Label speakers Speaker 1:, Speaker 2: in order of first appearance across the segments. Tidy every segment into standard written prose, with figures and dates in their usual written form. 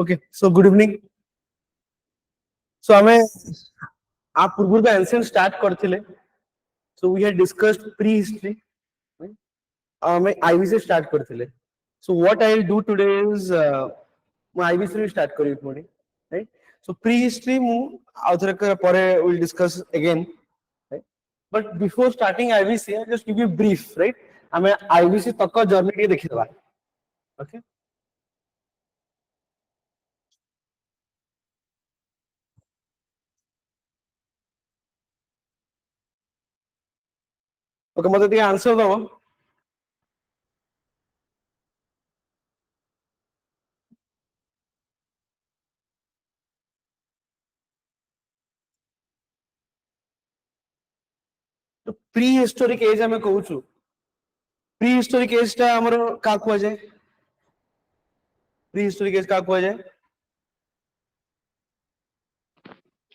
Speaker 1: Okay, so good evening. So हमें आप पूर्व में ancient start करते ले. So we had discussed prehistory. Right? हमें IB से start करते ले. So what I will do today is मैं IB से start करूँ इस morning. Right? So prehistory मु आउटर कर परे we'll discuss again. Right? But before starting IB से I just give you brief. Right? हमें IB से तक का journey के देखी दवा. Okay? Okay, मतलब ये answer दो. तो prehistoric age हमें कहूँ चु. Prehistoric age टा हमारो का कुआ जाए. Prehistoric age का कुआ जाए.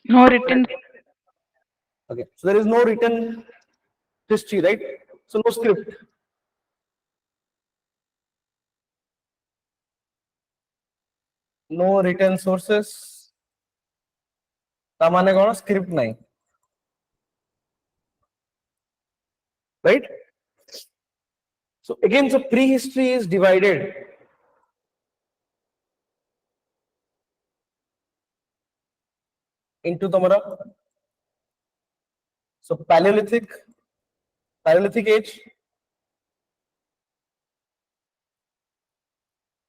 Speaker 2: No written.
Speaker 1: Okay, so there is no written history, right? So no script. No written sources. ता माने कौन script नहीं, right? So again, so prehistory is divided into तुम्हारा so Paleolithic age,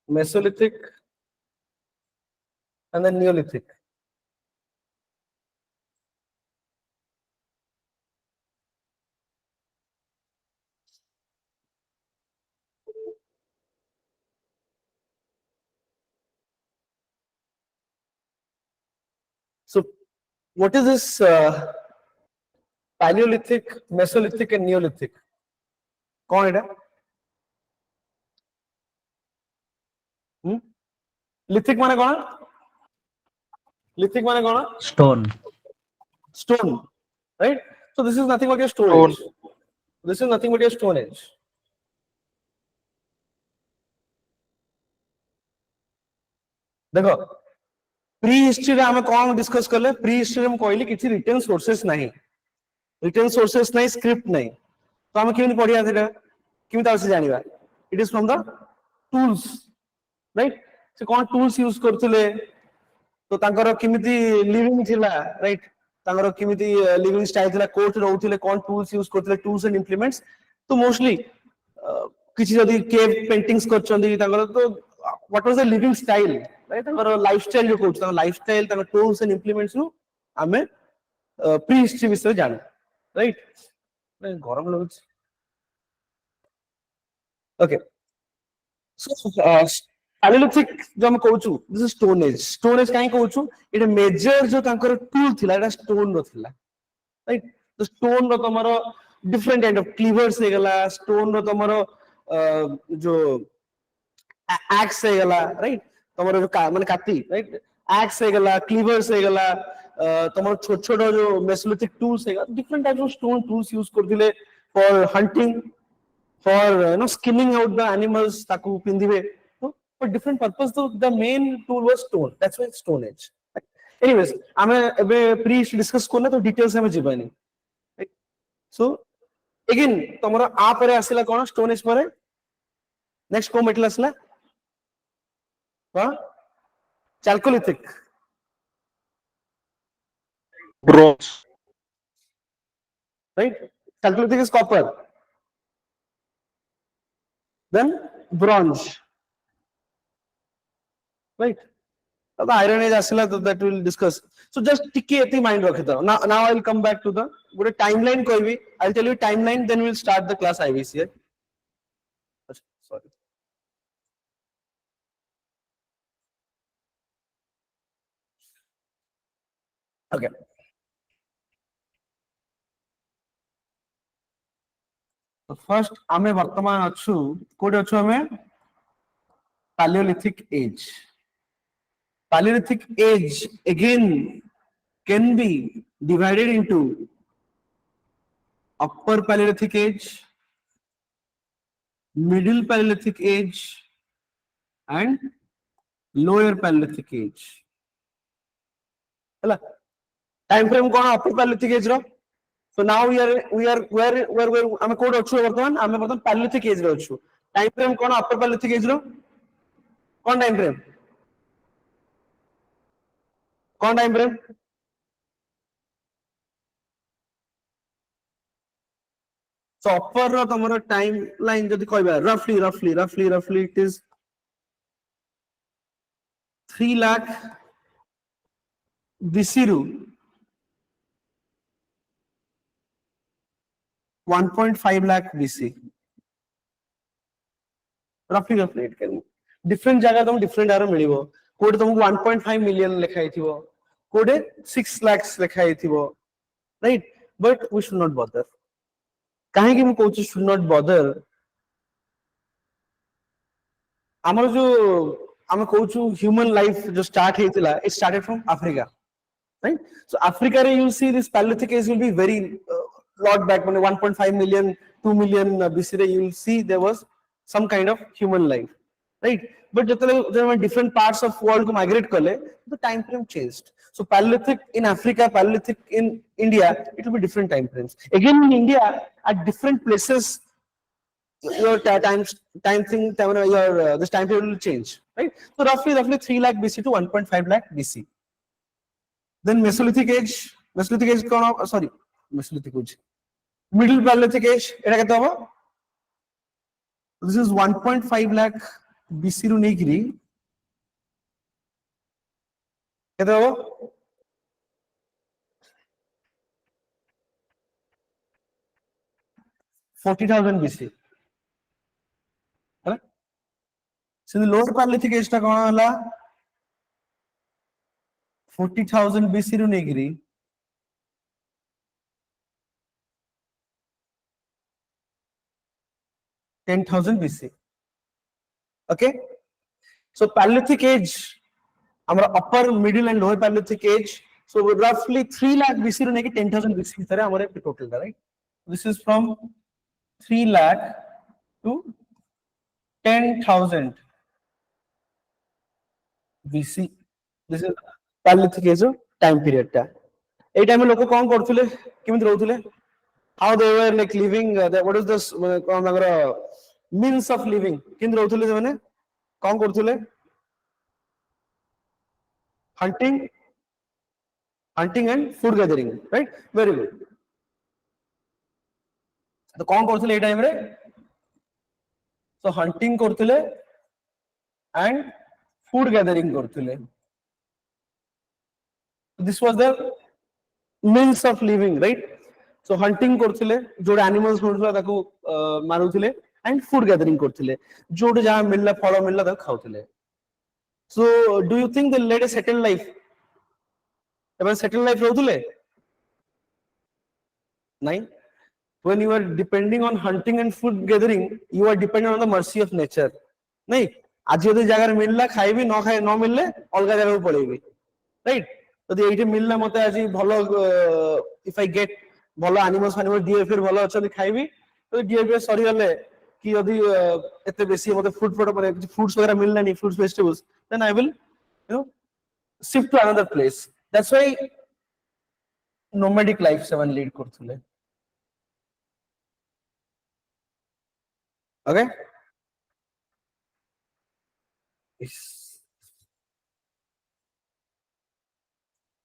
Speaker 1: Mesolithic, and then Neolithic. So what is this Paleolithic, Mesolithic, and Neolithic? कौन है? Lithic माने कौन? Lithic माने कौन? Stone, right? So this is nothing but your stone age. This is nothing but your stone age. देखो pre history रे हमें कौन डिस्कस करले. प्री हिस्ट्री में कहली किछि रिटन सोर्सेस नहीं, स्क्रिप्ट नहीं. तो हमें केमि पढिया थिला, केमि तार से जानिबा. It is from the tools, right? से कौन टूल्स यूज करथिले, तो तांकर केमिति लिविंग थिला, राइट? तांकर केमिति लिविंग स्टाइल थिला, कोर्ट रहउथिले, कौन टूल्स यूज करथिले, टूल्स एंड इंप्लीमेंट्स. तो मोस्टली किछि जदी केव पेंटिंग्स करचंदी तांकर, तो what was the living style, right? तांकर लाइफस्टाइल जो कहउछ, तांकर लाइफस्टाइल, तांकर टूल्स एंड इंप्लीमेंट्स नु हमें प्री हिस्ट्री विषय जान, राइट? गरम लगुछ. ओके, सो Paleolithic जो हम कहउछु, this is stone age. Stone age काहे कहउछु, एटा मेजर जो तांकर टूल थिला, एटा स्टोन रो थिला, राइट? तो स्टोन रो तमरो डिफरेंट काइंड ऑफ क्लीवर्स हे गला, स्टोन रो तमरो जो एक्स हे गला, राइट? तमरो जो माने काटी, राइट? एक्स हे गला, क्लीवर्स हे गला, तमरो छोट छोट जो मेसोलिथिक टूल्स हे गला, different types of stone tools use करथिले for hunting, for skinning out the animals, taku pindibe. So for different purpose, the main tool was stone. That's why it's stone age. Anyways, ame ebe pre discuss korna, to details hame jibani. Right? So again tomara a pare asila kono stone age pare. Next ko metal asla chalcolithic,
Speaker 3: bronze,
Speaker 1: right? Chalcolithic is copper, then bronze, right? The iron age asila, that we will discuss. So just tikki eti mind rakhita. Now I will come back to the good timeline koibi. I'll tell you timeline, then we will start the class IVC. Sorry. Okay. So first ame bartaman achu kode achu ame Paleolithic age. Paleolithic age again can be divided into upper Paleolithic age, middle Paleolithic age, and lower Paleolithic age ହେଲା time frame कोन upper Paleolithic age रो so now where ଆମେ कोड अछु वर्तमान ଆମେ वर्तमान Paleolithic age रो अछु time frame कोन upper Paleolithic age रो कोन time frame कोन time frame so upper रो तमरो timeline जदि कहबा roughly it is 3 lakh BC रू 1.5 lakh BC roughly it can different जगह तुम different आरो मिलिबो कोड तुमको 1.5 million लिखाई थिबो कोड 6 lakhs लिखाई थिबो right but we should not bother काहे कि हम कोच should not bother हमर जो हम कोच human life जो start हेतिला it started from Africa right so Africa रे you see this Paleolithic age will be very lot back when 1.5 million 2 million BC रे you will see there was some kind of human life right but जब different parts of world को migrate कले the time frame changed so Paleolithic in Africa Paleolithic in India it will be different time frames again in India at different places your time thing your this time period will change right so roughly 3 lakh BC to 1.5 lakh BC then Mesolithic age cone sorry Mesolithic age middle Paleolithic age एटा केते होबो this is 1.5 lakh BC रू नेगिरी केते होबो 40,000 BC है so the lower Paleolithic age टा कोन हला 40,000 BC रू नेगिरी 10,000 BC okay so Paleolithic age our upper middle and lower Paleolithic age so roughly 3 lakh BC रू नेकी 10,000 BC भितर हमरे total right this is from 3 lakh to 10,000 BC this is Paleolithic age time period टा ए time में लोक कोन करथुले केमित रहथुले how they were like living what is this कोन हमर means of living किन रहथुले माने कोन करथुले hunting and food gathering right very good तो कोन करथुले ए time रे so hunting करथुले and food gathering करथुले this was the means of living right so hunting करथुले जो animals मिलथुला ताको मारुथुले and food gathering करथुले जो जहां मिलला फल मिलला ताको खाउथुले so do you think they led a settled life एबे settled life रहथुले नहीं when you are depending on hunting and food gathering you are dependent on the mercy of nature नहीं आज यदि जगह मिलला खाइबी न मिलले अलगा जगह पळेबी राइट यदि एठी मिलला मते आज भलो इफ आई गेट भलो एनिमल्स डियर फिर भलो अछन खाइबी तो डियर फिर सरी गले कि यदि एते बेसी मते फूड प्रोडक्ट फ्रूट्स वगैरह मिलला नहीं fruits vegetables then I will you know shift to another place that's why nomadic life seven lead करथुले okay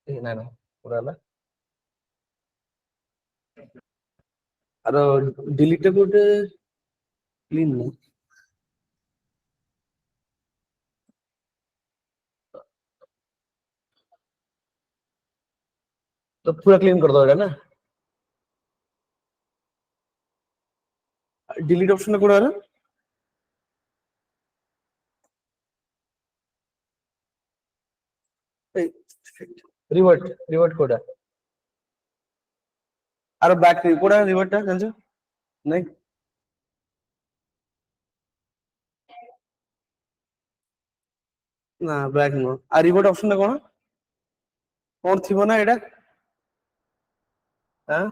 Speaker 1: ना ना पूरा ला अरे डिलीट कोड क्लीन नहीं तो पूरा क्लीन कर दो ना डिलीट ऑप्शन कोड है रिवर्ट कोड है अरे बैक कोड है रिवर्ट है जान नहीं ना बैक नो आ रिवर्ट ऑप्शन कोन कोन थिबो ना एटा हां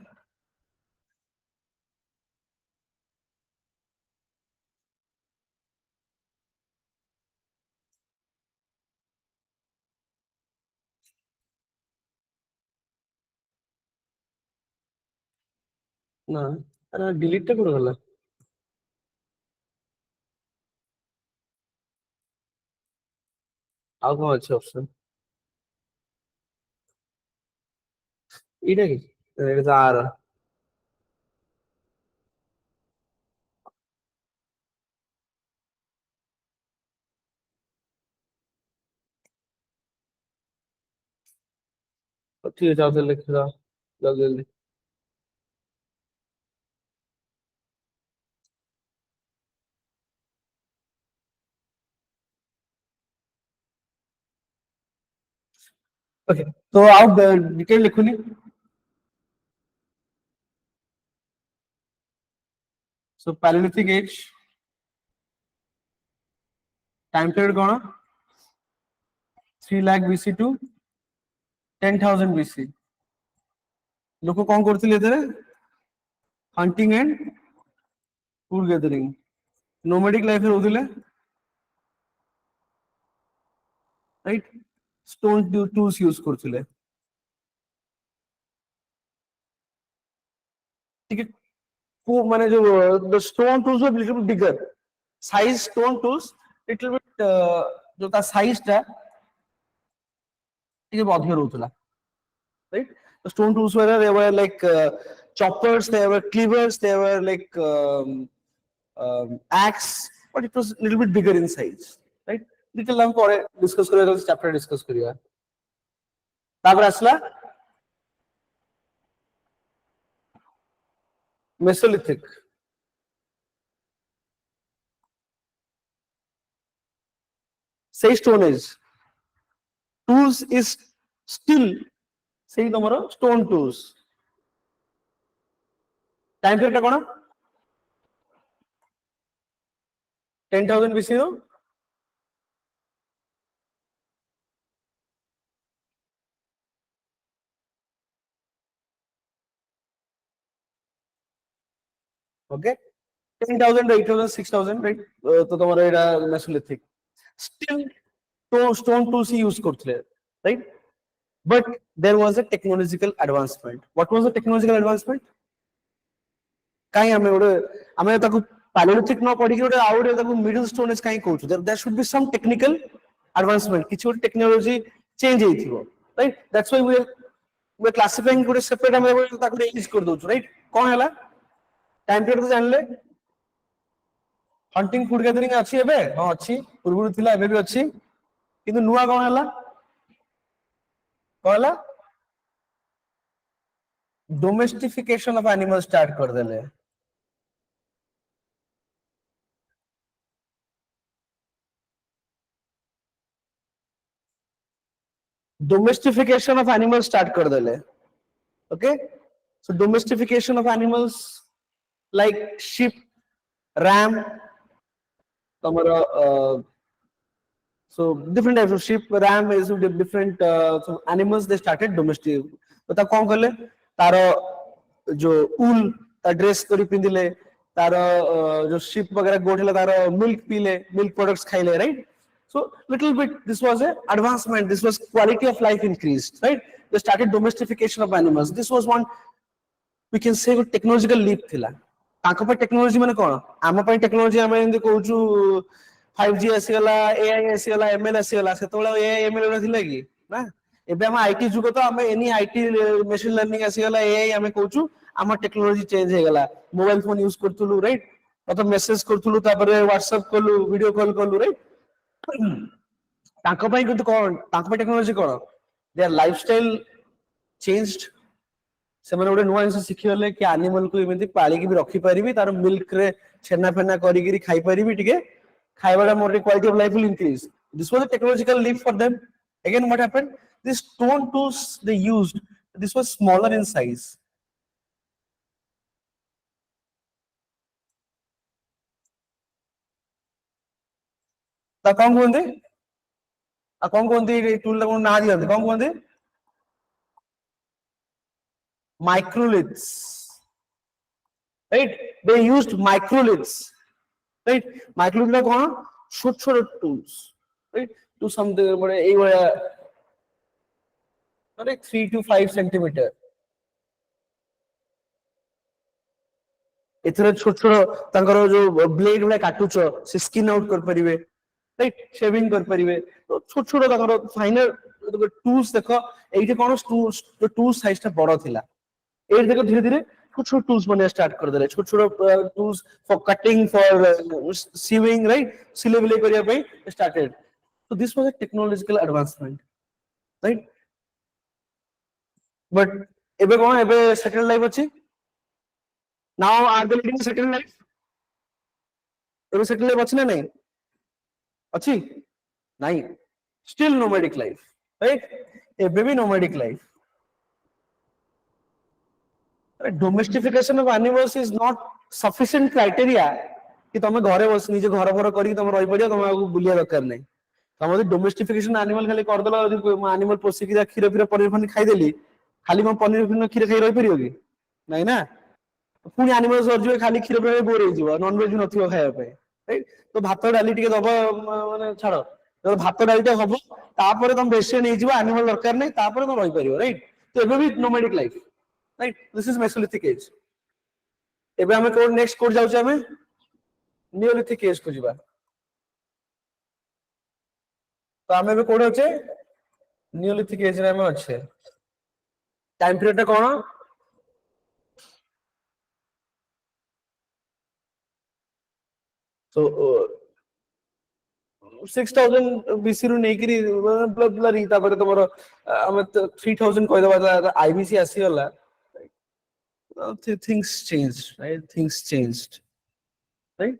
Speaker 1: ନା ଆରେ ଡିଲିଟ ଟା କୋଉଠି ଗଲା? ଆଉ କଣ ଅଛି ଅପସନ? ଏଇଟା କି? ଏଇଟା ତ ଆର। ଠିକ ଅଛି, ଆଉ ଥରେ ଲେଖିବା ଜଲ୍ଦି ଜଲ୍ଦି। ओके, तो आप डिटेल लिखुनी। सो पैलियोलिथिक एज टाइम पीरियड कौन? 3 लाख बीसी टू 10,000 बीसी। लोक कौन करथिले एतरे? Hunting and food gathering, nomadic life रे होथिले, राइट? स्टोन टूल्स यूज करथिले, ठीक है? को माने जो the stone tools were little bigger size, stone tools little bit जो ता साइज टा ଟିକେ ଅଧିକ ରହୁଥିଲା, right? The stone tools they were like choppers, they were cleavers, they were like axe, but it was a little bit bigger in size, right? Little हम ପରେ discuss କରିବା, chapter discuss କରିବା। ତାପରେ ଆସିଲା Mesolithic, ସେଇ stone age tools is still ସେଇ ତମର stone tools। Time period ଟା କଣ? 10,000 BC ର ओके, 10,000, 8,000, 6,000, right? तो तुम्हारा एटा Mesolithic still तो stone tools ही use करते हैं, right? But there was a technological advancement. What was the technological advancement? काई हमें उड़े हमें ताकु Paleolithic ना पढ़ी के उड़े आउरे ताकु middle stone age काई coach? There should be some technical advancement. किसी उड़े technology change ही थी वो, right? That's why we classifying उड़े separate हमें उड़े ताकु age कर दो, right? कौन है ला? Time period तो जान ले। हंटिंग फूड गैदरिंग अच्छी है बे? हाँ अच्छी, पूर्व थिला एबे भी अच्छी, किंतु नुआ कौन है ला? कौन ला? डोमेस्टिफिकेशन ऑफ एनिमल स्टार्ट कर देले। डोमेस्टिफिकेशन ऑफ एनिमल स्टार्ट कर देले, okay? So domestication of animals like sheep, ram, तुम्हारा so different types of sheep, ram is different so animals they started domestic। तो ता कौन करले? तारो जो ऊल ता ड्रेस करी पिंदिले, तारो जो sheep वगैरह गोट है तारो मिल्क पीले, मिल्क प्रोडक्ट्स खाइले, right? So little bit this was a advancement, this was quality of life increased, right? They started domestication of animals, this was one we can say technological leap थिला। ताको पर technology माने कोन? आम पर technology आमे एंदी कहूचु 5G आसीगला, AI आसीगला, ML आसीगला, सेतोला AI ML उरा थिला कि ना? एबे हम आईटी जुग तो आमे एनी आईटी मशीन लर्निंग आसीगला, AI आमे कहूचु आम टेक्नोलॉजी चेंज हे गला। मोबाइल फोन यूज करथुलु, राइट? तो मेसेज करथुलु, तापरे व्हाट्सएप कलु, वीडियो कॉल कलु, राइट? ताको पई किंतु कोन? ताको पई technology cone? There lifestyle changed. ସେମାନେ ଗୋଟେ ନୂଆ ଜିନିଷ ଶିଖିଗଲେ କି ଆନିମଲ କୁ ଏମିତି ପାଳିକି ବି ରଖି ପାରିବି, ତାର ମିଲ୍କ ରେ ଛେନା ଫେନା କରିକି ଖାଇ ପାରିବି, ଟିକେ ଖାଇବାଟା ମୋର quality of life will increase. This was a technological leap for them. Again what happened? This stone tools they used, this was smaller in size. ता कौन कहंदे? आ कौन कहंदे ए टूल ला कोन ना दियंदे? कौन कहंदे? Microliths, right? They used microliths, right? Microliths ला कौन? छोट छोट टूल्स, right? To something बड़े ए वाला like 3 to 5 centimeter, एथरे छोट छोट तांकर जो ब्लेड वाला काटुच से स्किन आउट कर परिवे राइट शेविंग कर परिवे तो छोट छोट तांकर फाइनल टूल्स देखो एइटे कोन टूल्स जो टूल्स साइज ता बड़ थिला एइ देखो धीरे धीरे छोट छोट टूल्स बने स्टार्ट कर देले छोट छोट tools for cutting for sewing right सिले बिले करिया पई started so this was a technological advancement right but ebe कोन ebe सेकंड लाइफ अछि now are they leading second life ebe second life अछि ना नहीं अछि नहीं still nomadic life right ebe भी nomadic life domestication of animals is not sufficient criteria कि तमे घरे बस निजे घर भर करी तमे रहि पड़िया तमे आगु बुलिया दरकार नहीं तमे डोमेस्टिफिकेशन एनिमल खाली कर देला एनिमल पोसी कि खीर फिर पनीर फनी खाई देली खाली म पनीर फिर खीर खाई रहि परियो कि नहीं ना पुनी एनिमल सर्जियो खाली खीर पे बोर हो जिवो नॉन वेज नथियो खाया पे राइट तो भात डाली टिके दबो माने छाड़ो तो भात डाली टे हबो तापर तम बेसे नै जिवो एनिमल दरकार नहीं तापर तम रहि परियो राइट तो एबे भी nomadic life right this is Mesolithic as एबे हमें कोड नेक्स्ट कोड जाउ हमें नियोलिथिक एज को जिबा तो हमें एबे कोड होचे नियोलिथिक एज रे हमें अच्छे टाइम पीरियड कोन so 6000 BC रु नै करी ब्ला रीता पर तमरो हम 3000 कहि दबा आईबीसी आसी होला things changed right things changed right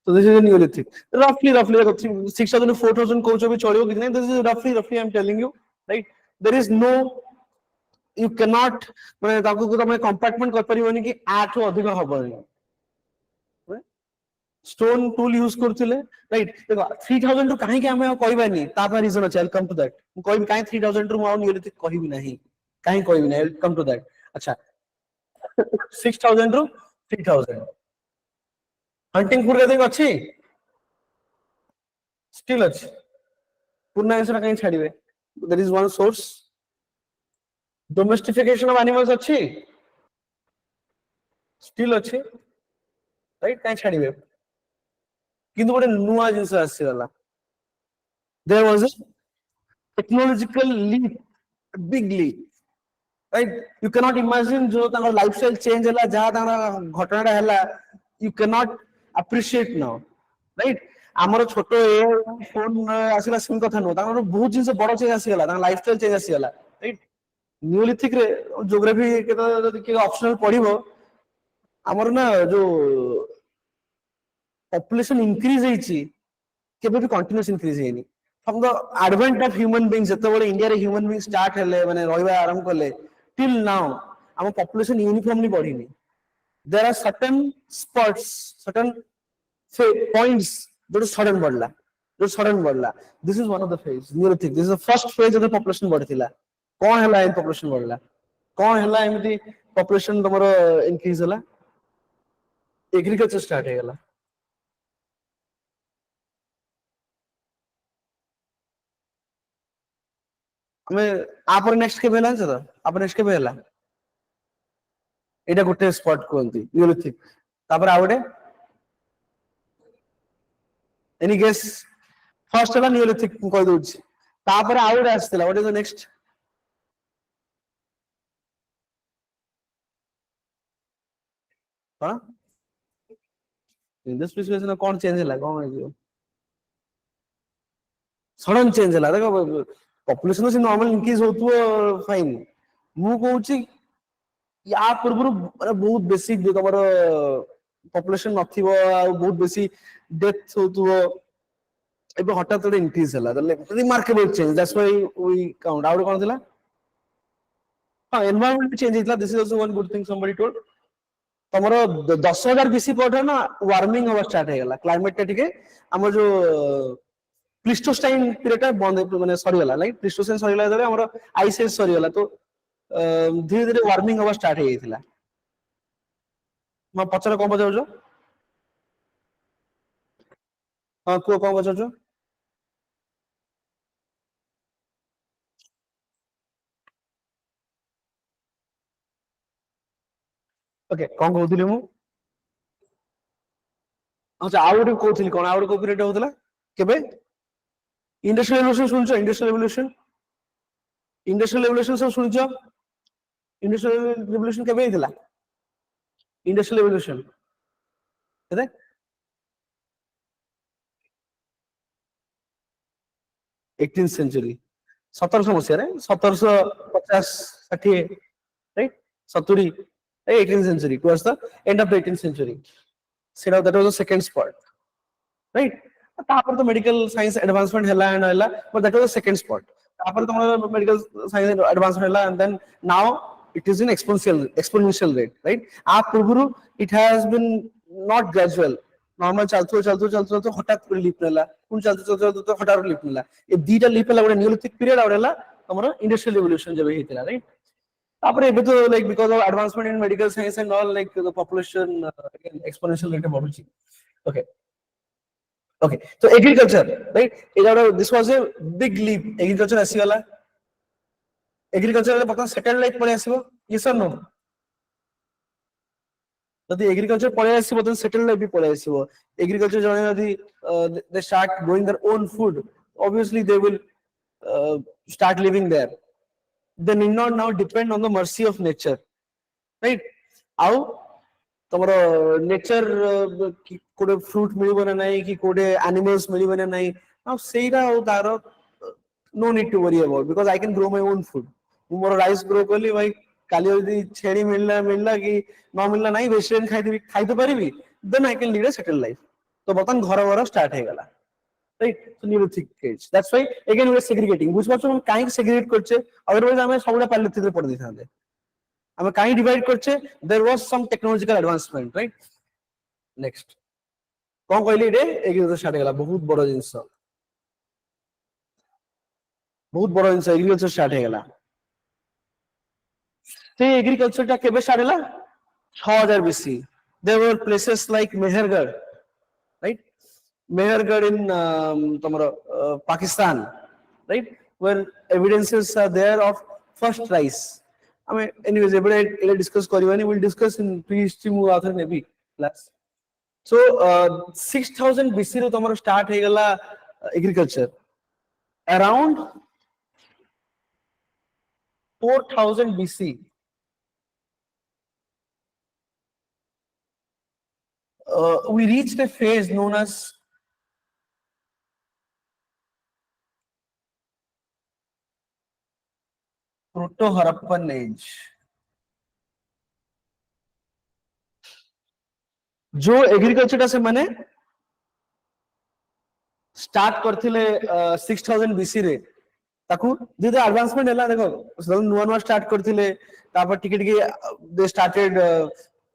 Speaker 1: so this is a neolithic roughly 6000 to 4000 coach भी चलियो कि नहीं this is roughly I'm telling you right there is no you cannot माने ताको को तमे कंपार्टमेंट कर परिबोनी कि 8 अधिक हबनी स्टोन टूल यूज करथिले राइट देखो 3000 टू काहे के हमें कहबानी तापर रीजन अछि वेलकम टू दैट कोइ काहे 3000 टू माउ नियोलिथिक कहिबी नाही काहे कहिबी नाही वेलकम टू दैट अच्छा 6000 टू 3000 हंटिंग फूड रेदिंग अछि स्टिल अछि पुना आंसर काहे छाडीबे there is one source domestication of animals अछि स्टिल अछि राइट काहे छाडीबे किंतु गोटे नुआ जिंस आसी गला there was a technological leap big leap right you cannot imagine जो तांगर लाइफस्टाइल चेंज होला जहा तांगर घटनाटा होला you cannot appreciate now right हमर छोटो ए फोन आसीला सिम कथा न तांगर बहुत जिंस बड़ चेंज आसी गला तांगर लाइफस्टाइल चेंज आसी गला राइट नियोलिथिक रे ज्योग्राफी के के ऑप्शनल पढिबो हमर ना जो पॉपुलेशन इंक्रीज हेची केबे भी कंटीन्यूअस इंक्रीज हेनी from the advent of human beings जते बडे इंडिया रे ह्यूमन बीइंग स्टार्ट हेले माने रहिबा आरंभ करले till now our population uniformly बढ़िनी there are certain spots certain say points जो sudden बढ़ला this is one of the phase neolithic this is the first phase of the population बढ़थिला कोन हला इन population बढ़ला कोन हला एमिति population तमरो increase हला agriculture start हे गला हमें आप नेक्स्ट के भेला छ आप नेक्स्ट के भेला एटा गोटे स्पॉट कोंती नियोलिथिक तापर आवडे एनी गेस फर्स्ट हला नियोलिथिक कहि दोछि तापर आवडे आस्थिला व्हाट इज द नेक्स्ट हां इंडस प्रिसिएशन कोन चेंज हला कोन है सडन चेंज हला देखो पॉपुलेशन से नॉर्मल इंक्रीज होतु फाइन मु कहूची या पूर्व माने बहुत बेसिक जो तमरो पॉपुलेशन नथिबो आ बहुत बेसी डेथ होतु एबे हठात तोड़े इंक्रीज हला remarkable change that's why we count out कोन थिला हां एनवायरनमेंट चेंज हितला this is also one good thing somebody told तमरो 10000 बीसी पढ़े ना वार्मिंग होवा स्टार्ट हे गला क्लाइमेट टिके हमर जो प्लिस्टोस्टाइन पीरियड टा बंद माने सरी गला लाइक प्लिस्टोस्टाइन सरी गला हमर आइस एज सरी गला तो धीरे धीरे वार्मिंग होवा स्टार्ट हे गइथिला म पछरे कोन पछाउछो हां को कोन पछाउछो ओके कौन कहूଥିଲି ମୁଁ अच्छा ଆଉ ଗୋଟେ କହୁଥିଲି କଣ ଆଉ ଗୋଟେ କୋ ପିରିୟड ହଉଥିଲା କେବେ इंडस्ट्रियल रेवोल्यूशन सुनছো इंडस्ट्रियल रेवोल्यूशन सब सुनছো इंडस्ट्रियल रेवोल्यूशन केबे ହେଇଥିଲା इंडस्ट्रियल रेवोल्यूशन केते 18th सेंचुरी 1700 मसिया रे 1750 60 right 70 18th century towards the end of the 18th century सेटा that was the second spot right तापर तो मेडिकल साइंस एडवांसमेंट हैला एंड हैला but that was the second spot तापर तो मेडिकल साइंस एडवांसमेंट हैला and then now it is in exponential rate right आ पूर्वरु it has been not gradual normal चलतो हठात लिप नेला पुन चलतो हठात लिप नेला ए दीटा लिप हैला गोटे न्यूलिथिक पीरियड और हैला हमर इंडस्ट्रियल रिवोल्यूशन जब हेतिला राइट तापर एबे तो like because of advancement in medical science and all like the population exponential rate बढ़ुची okay Okay, so agriculture, right? This was a big leap. Agriculture आसीगला. Agriculture रे बता settled life पळे आसीबो. Yes or no? यदि agriculture पळे आसीबो then settled life भी पळे आसीबो. Agriculture जणे यदि they start growing their own food, obviously they will start living there. They need not now depend on the mercy of nature, right? How तमरो nature कोडे fruit मिलिबो ना नाही कि कोडे एनिमल्स मिलिबो ना नाही नाउ सेरा ओ तारो no need to worry about because I can grow my own food मु मोर राइस ग्रो करली भाई काली यदि छेड़ी मिलला कि न मिलला नाही वेजिटेरियन खाइ तो परिबी then I can lead a settle life तो बतन घर स्टार्ट हे गला right so neolithic age that's why again we are segregating बुझ पाछो हम काहे सेग्रीगेट करछे अदरवाइज हमें सबुडा पैलेलिथिक रे पढ़ दिथांदे हमें काहे डिवाइड करछे there was some technological advancement right next कौन कहली रे एग्रीकल्चर स्टार्ट गला बहुत बड़ जिंस एग्रीकल्चर स्टार्ट हे गला ते एग्रीकल्चर ता केबे स्टार्ट हला 6000 BC there were places like Mehrgarh right Mehrgarh in तमरो Pakistan right where evidences are there of first rice I mean, anyways, everybody discuss Korean. We'll discuss in prehistory mu author maybe class. So 6000 BC रे तमरो start हे गला agriculture. Around 4000 BC. We reached a phase known as Proto-Harappan age. जो agriculture से माने start करथिले 6000 BC रे ताकू जे advancement हला देखो नुवा स्टार्ट करथिले तापर टिके दे स्टार्टेड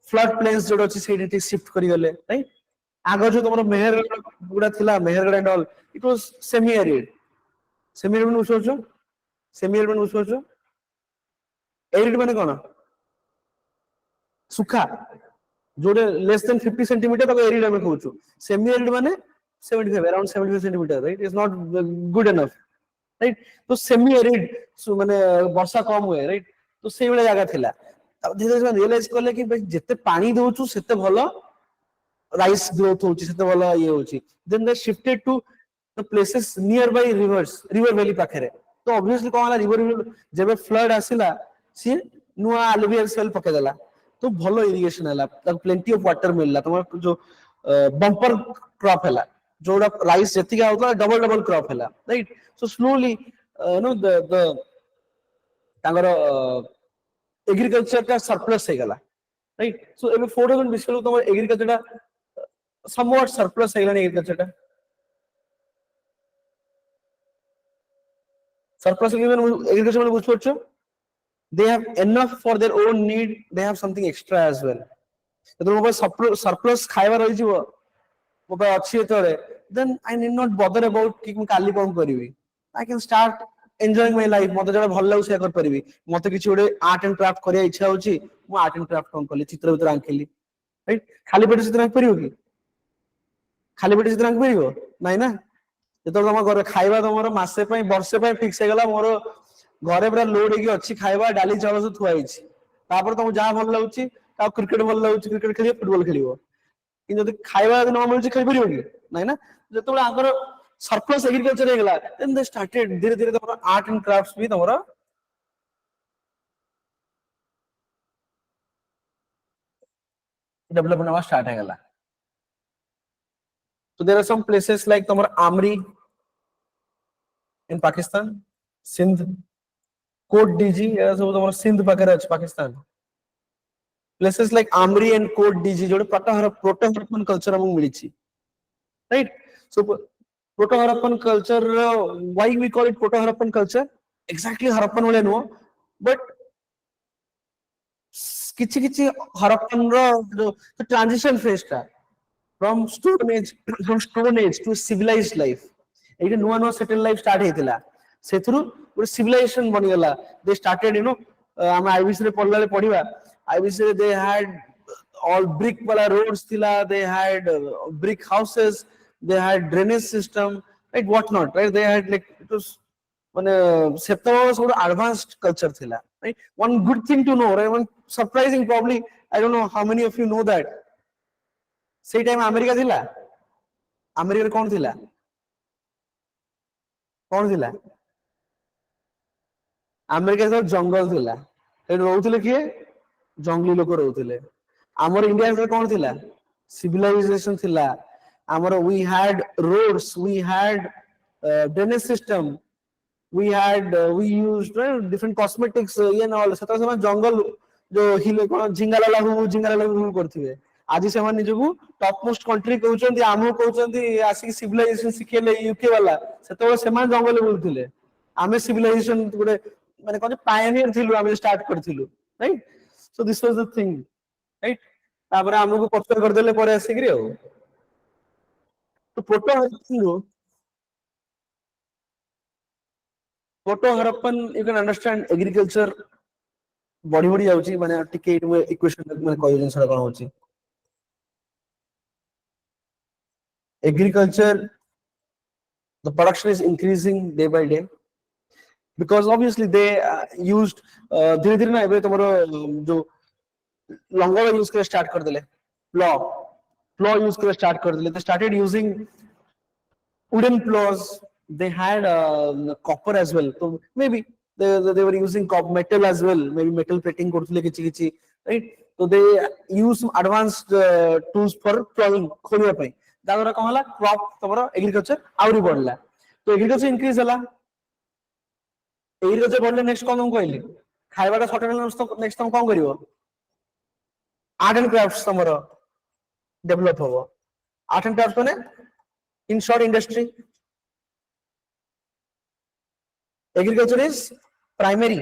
Speaker 1: फ्लड प्लेन्स जो अछि सेठी शिफ्ट करि गले राइट आगो जो तमरो मेहरगढ़ गुडा थिला Mehrgarh and all it was semi arid उसोचो सेमी एरिड उसोचो एरिड माने कोन सुखा जोड़े लेस देन 50 सेंटीमीटर तक एरिड में कहूछु सेमी एरिड माने 75 around 75 centimetre right is not good enough right तो सेमी एरिड माने वर्षा कम हुए राइट तो सेही वाला जगह थिला तब धीरे धीरे रियलाइज करले कि जत्ते पानी दोछु सेते भलो राइस ग्रोथ होची सेते भलो ये होची then they shifted to the places near by river valley पाखरे तो ऑब्वियसली कोन रिवर जेबे फ्लड आसिला सी नुआ एलुवियल सेल पके देला तो भलो इरिगेशन हला तक प्लेंटी ऑफ वाटर मिलला तमर जो बम्पर क्रॉप हला जोड़ा राइस जति का होता डबल क्रॉप हला right so slowly no the तांगर एग्रीकल्चर का सरप्लस हे गला राइट सो एबे 4000 बिस्कुल तमर एग्रीकल्चर का समवट सरप्लस हे गला एग्रीकल्चर का सरप्लस एग्रीकल्चर में बुझ पड़छो they have enough for their own need they have something extra as well तो मोबाइल सरप्लस खाइबा रही जीवो मोबाइल अच्छी एतरे then I need not bother about कि मैं काली कोन करिवि I can start enjoying my life मते जडा भल लागु से कर परिवि मते किछि ओडे आर्ट एंड क्राफ्ट करिया इच्छा होची मु आर्ट एंड क्राफ्ट कोन करली चित्र भीतर आंखेली राइट खाली पेट चित्र आंख परिवो कि खाली पेट चित्र आंख परिवो नाही ना जेतो तम घर खाइबा तमरो मासे पई वर्षे पई फिक्स हे गला मोरो घरे पूरा लोड हेकी अच्छी खाइबा डाली चावल सब थुआइछि तापर तुम जहाँ भल लगुची का क्रिकेट भल लाଗୁଛି क्रिकेट खेलियो फुटबॉल खेलियो कि जदि खाଇବା न मिलुଛି खेल परियो कि नाही ना जेतबे आगर सरप्लस एग्रीकल्चर हे गेला देन दे स्टार्टेड धीरे धीरे तमरा आर्ट एंड क्राफ्ट्स भी तमरा डेवलपमेंट हुआ स्टार्ट है गेला so there are some places like तमरा Amri in Pakistan Sindh Kot Diji ये सब तमरा सिंध पाकर अछि Pakistan places like Amri and Court DG जोड़े proto-Harappan culture among milli right so proto-Harappan culture why we call it proto-Harappan culture exactly Harappan वाले no but किछि किछि Harappan रो जो transition phase था from stone age to civilized life एइटे नुवा नुवा settled life start हेतिला सेथुरु ଗୋଟେ civilization बनि गला they started you know हम आईबीसी रे पढलाले पढिबा IBC they had all brick wala roads thila they had brick houses they had drainage system right what not right they had like it was mane seto sort of advanced culture thila right one good thing to know right one surprising probably I don't know how many of you know that say time America thila America kon thila America so jungle thila it rohuthile kiye जंगली लोक रहउथिले हमर India में कोन थिला civilisation थिला हमर we had roads we had drainage system we had we used different cosmetics ये न all सता समय जंगल जो हिले कोन जिंगाला लागू करथिबे आज से मन निजु टॉप मोस्ट कंट्री कहउचंती आमो कहउचंती आसी सिविलाइजेशन सिखेले यूके वाला सतो से मन जंगल बोलथिले आमे सिविलाइजेशन गुडे माने कोन पायनियर थिलु आमे स्टार्ट करथिलु right so this was the thing right तापर हमको पत्थर कर देले परे आसीग्री हो तो proto Harappan you can understand agriculture बड़ी बड़ी जाउची माने टिके इक्वेशन माने कोइ जिंस कोन होची agriculture the production is increasing day by day because obviously they used धीरे धीरे ना एबे तमरो जो लंगल यूज कर स्टार्ट कर देले plow यूज कर स्टार्ट कर देले they started using wooden plows they had copper as well so maybe they were using metal as well maybe metal plating करथले किछि किछि right so they use some advanced tools for plowing खोलिया पई दादरा कोन हला crop तमरो agriculture आउरी बढ़ला तो agriculture increase हला agriculture बढ़ले नेक्स्ट कोन कहली खाइबाटा शॉर्ट नेक्स्ट तुम कोन करिवो आर्ट एंड क्राफ्ट्स तमरो डेवलप होबो आर्ट एंड क्राफ्ट माने in short industry agriculture is primary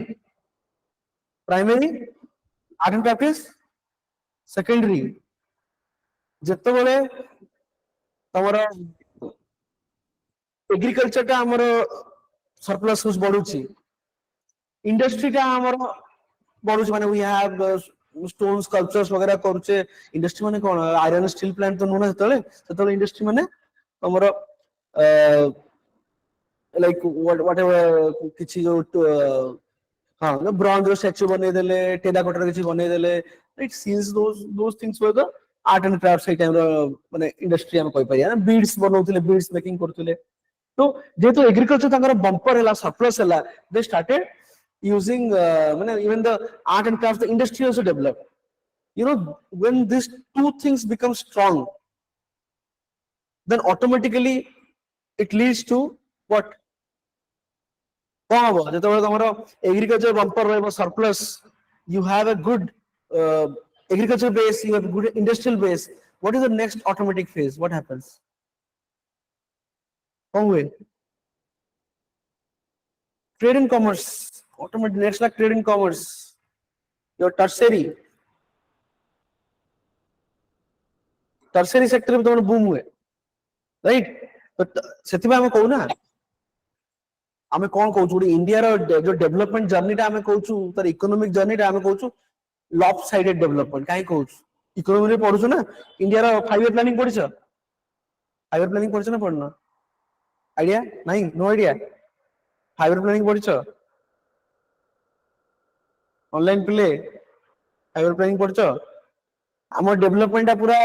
Speaker 1: art and craft is secondary जत्तो बोले तमरो एग्रीकल्चर टा हमरो सरप्लस कुछ बढ़ुची इंडस्ट्री टा हमरो बढ़ुची माने वी हैव स्टोन स्कल्पचर्स वगैरह करूचे इंडस्ट्री माने कोन आयरन स्टील प्लांट तो नोना सेतले इंडस्ट्री माने तमरो like whatever किछि जो हां ना ब्रॉन्ज रो स्टैच्यू बने देले टेराकोटा किछि बने देले it scenes those things were the art and crafts से टाइम रो माने इंडस्ट्री हम कोइ परिया ना बीड्स बनौथिले बीड्स मेकिंग करथिले तो जेतो एग्रीकल्चर तांगर बंपर हला सरप्लस हला दे स्टार्टेड यूजिंग माने even the art and craft the industry also develop you know when these two things become strong then automatically it leads to what कौन हम जेतबेले तमरो agriculture bumper रहबो surplus you have a good agriculture base you have a good industrial base what is the next automatic phase what happens कौन हुए trade and commerce automatic next like trade and commerce your tertiary sector में तमरो boom हुए right तो सेतिबा हम कहू ना आमे कोन कहू छु इंडिया रो जो डेवलपमेंट जर्नी टा आमे कहू छु तर इकोनॉमिक जर्नी टा आमे कहू छु लॉप साइडेड डेवलपमेंट काई कहू छु इकोनॉमी रे पढु छु ना इंडिया रो 5 ईयर प्लानिंग पढि छ 5 ईयर प्लानिंग पढि छ ना पढना आईडिया नहीं नो आईडिया 5 ईयर प्लानिंग पढि छ ऑनलाइन प्ले 5 ईयर प्लानिंग पढि छ आम डेवलपमेंट पूरा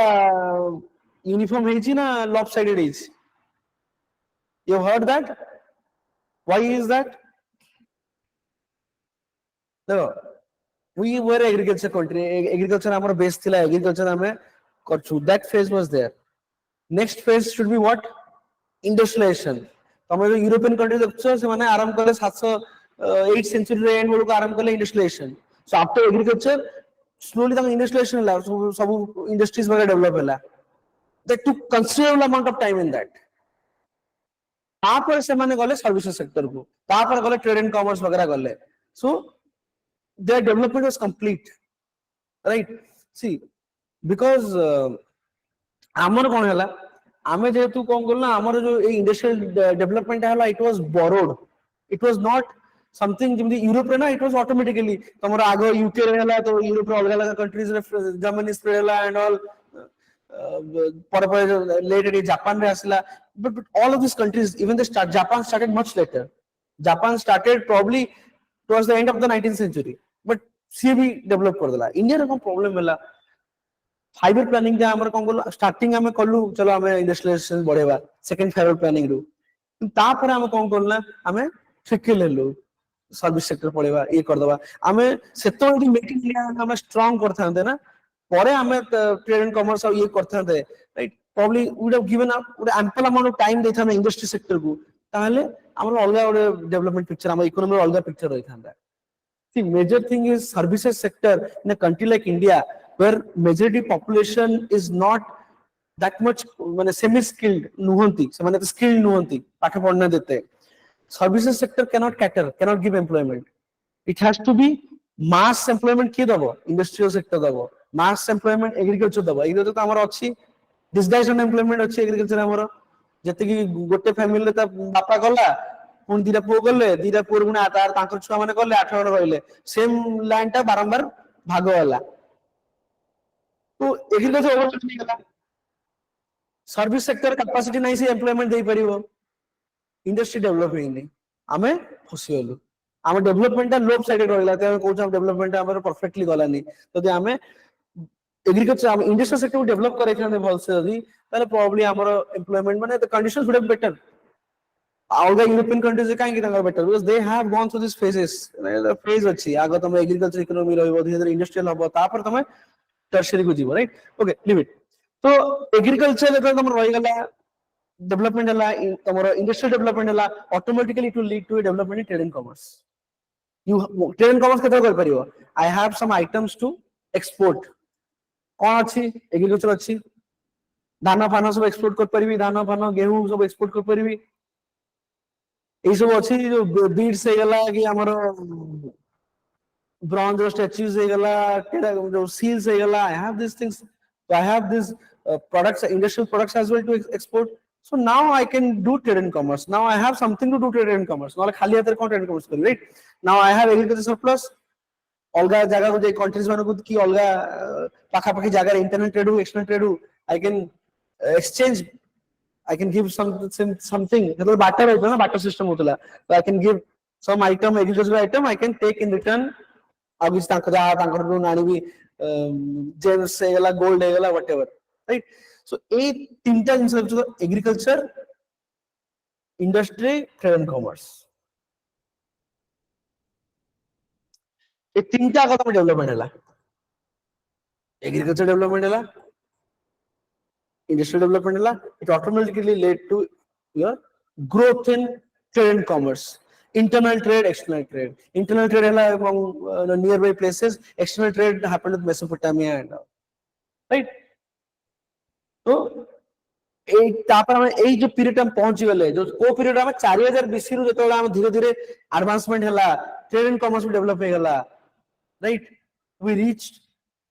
Speaker 1: यूनिफॉर्म है ना लॉप साइडेड है? You heard that? Why is that? No, we were agriculture country. Agriculture our base thila. Agriculture हमें करचु. That phase was there. Next phase should be what? Industrialization. तमें जो यूरोपियन कंट्री देखो से माने आरंभ कले 8th century एंड बेलू आरंभ कले industrialisation. So after agriculture slowly तक इंडस्ट्रियलाइजेशन ला सब इंडस्ट्रीज वगैरह डेवलप होला. That took considerable amount of time in that. तापर से माने गले सर्विसेज सेक्टर को तापर गले ट्रेड एंड कॉमर्स वगैरह गले सो their development was complete, right? See, because आमर कोन हला आमे जेतु कोन गल ना आमर जो इंडस्ट्रियल डेवलपमेंट हला it was borrowed, it was not something जिमदी यूरोप रे ना इट वाज ऑटोमेटिकली तमरो आगो यूके रे हला तो यूरोप रे अलग अलग कंट्रीज रे जर्मनी स्प्रेड हला एंड ऑल पर later Japan रे आसला but all of these countries even Japan started much later. Japan started probably towards the end of the 19th century but सी भी डेवलप कर देला. इंडिया रे कोन प्रॉब्लम हला 5 प्लानिंग जे हमर कोन स्टार्टिंग हमें कलु चलो हमें इंडस्ट्रियलाइजेशन बढ़ेबा सेकंड 5 प्लानिंग रु ता पर हम कोन करला हमें शिखिल लेलु सर्विस सेक्टर पड़ेबा ये कर दबा हमें सेतो मेक इन इंडिया हमें स्ट्रांग करथांते ना परे हमें ट्रेड एंड कॉमर्स और ये करथांते right probably would have given up would ample amount of time Detha हम इंडस्ट्री सेक्टर को ताले हमर अलगा डेवलपमेंट पिक्चर हम इकोनॉमी अलगा picture रहिथांदा. The major thing is services sector in a country like India where majority population is not that much माने semi skilled नुहंती से माने skilled नुहंती पाठ पढ़ना देते. Services sector cannot cater, cannot give employment. It has to be mass employment किए दबो industrial sector दबो mass employment agriculture दबो इधर तो हमारा अच्छी disguised unemployment अच्छी agriculture हमारा जैसे कि गोटे फैमिली ले ता बापा गला पुन दिरा पुओ गले दिरा पुओ गुना तार तांकर छुआ माने गले 8 जण रहिले सेम लाइन टा बारंबार भाग वाला तो एग्रीकल्चर ओवर नहीं गला सर्विस सेक्टर कैपेसिटी नहीं से एम्प्लॉयमेंट दे परिबो इंडस्ट्री डेवलप नहीं आमे फसी गलु आमे डेवलपमेंट लोप साइडेड रहिला त कोच हम डेवलपमेंट हमर परफेक्टली गलानी तो आमे एग्रीकल्चर हम इंडस्ट्रियल सेक्टर को डेवलप करे थाने भल से यदि ताले प्रोबब्ली हमर एम्प्लॉयमेंट माने the conditions would be better. All the European countries are kind of better because they have gone through these phases. The phase अच्छी आगे तुम agriculture economy रही हो धीरे-धीरे industrial हब तापर तुम tertiary को जीवो right? Okay, leave it. तो agriculture जब तुम रही गला development हला तुम्हारा industrial development हला automatically it will lead to a development in trade and commerce. You trade and commerce कैसे कर परियो? I have some items to export. कौन अच्छी agriculture अच्छी धाना फाना सब export कर परिवी धाना फाना गेहूं सब export कर परिवी ये सब अच्छी जो बीड्स है गला कि हमारा ब्रॉन्ज स्टैच्यूज है गला केड़ा जो सील्स है गला I have these things so I have these products industrial products as well to export so now I can do trade and commerce now I have something to do trade and commerce नाले खाली हाथ रे कोन trade and commerce करी right now I have agriculture surplus अलगा जगह को जे countries माने को की अलगा पाखा पाखी जगह इंटरनेट ट्रेड हो एक्सटर्नल ट्रेड हो I can exchange I can give something मतलब barter होता है ना barter system होता है so I can give some item agricultural item I can take in return अब इस तांकर जो नानी भी gems है गला gold है गला whatever right so ये तीनटा जिनसे जो agriculture industry trade and commerce ये तीनटा का तो डेवलपमेंट है agriculture development है industrial development it automatically led to your growth in trade and commerce internal trade internal trade among nearby places external trade happened with Mesopotamia and all right so এই তারপর আমরা এই যে period हम पहुंची গলে जो को पीरियड हम 4000 बीसी रु যেতলে हम धीरे धीरे एडवांसमेंट हला ट्रेड एंड कॉमर्स डेवलप हो गला right we reached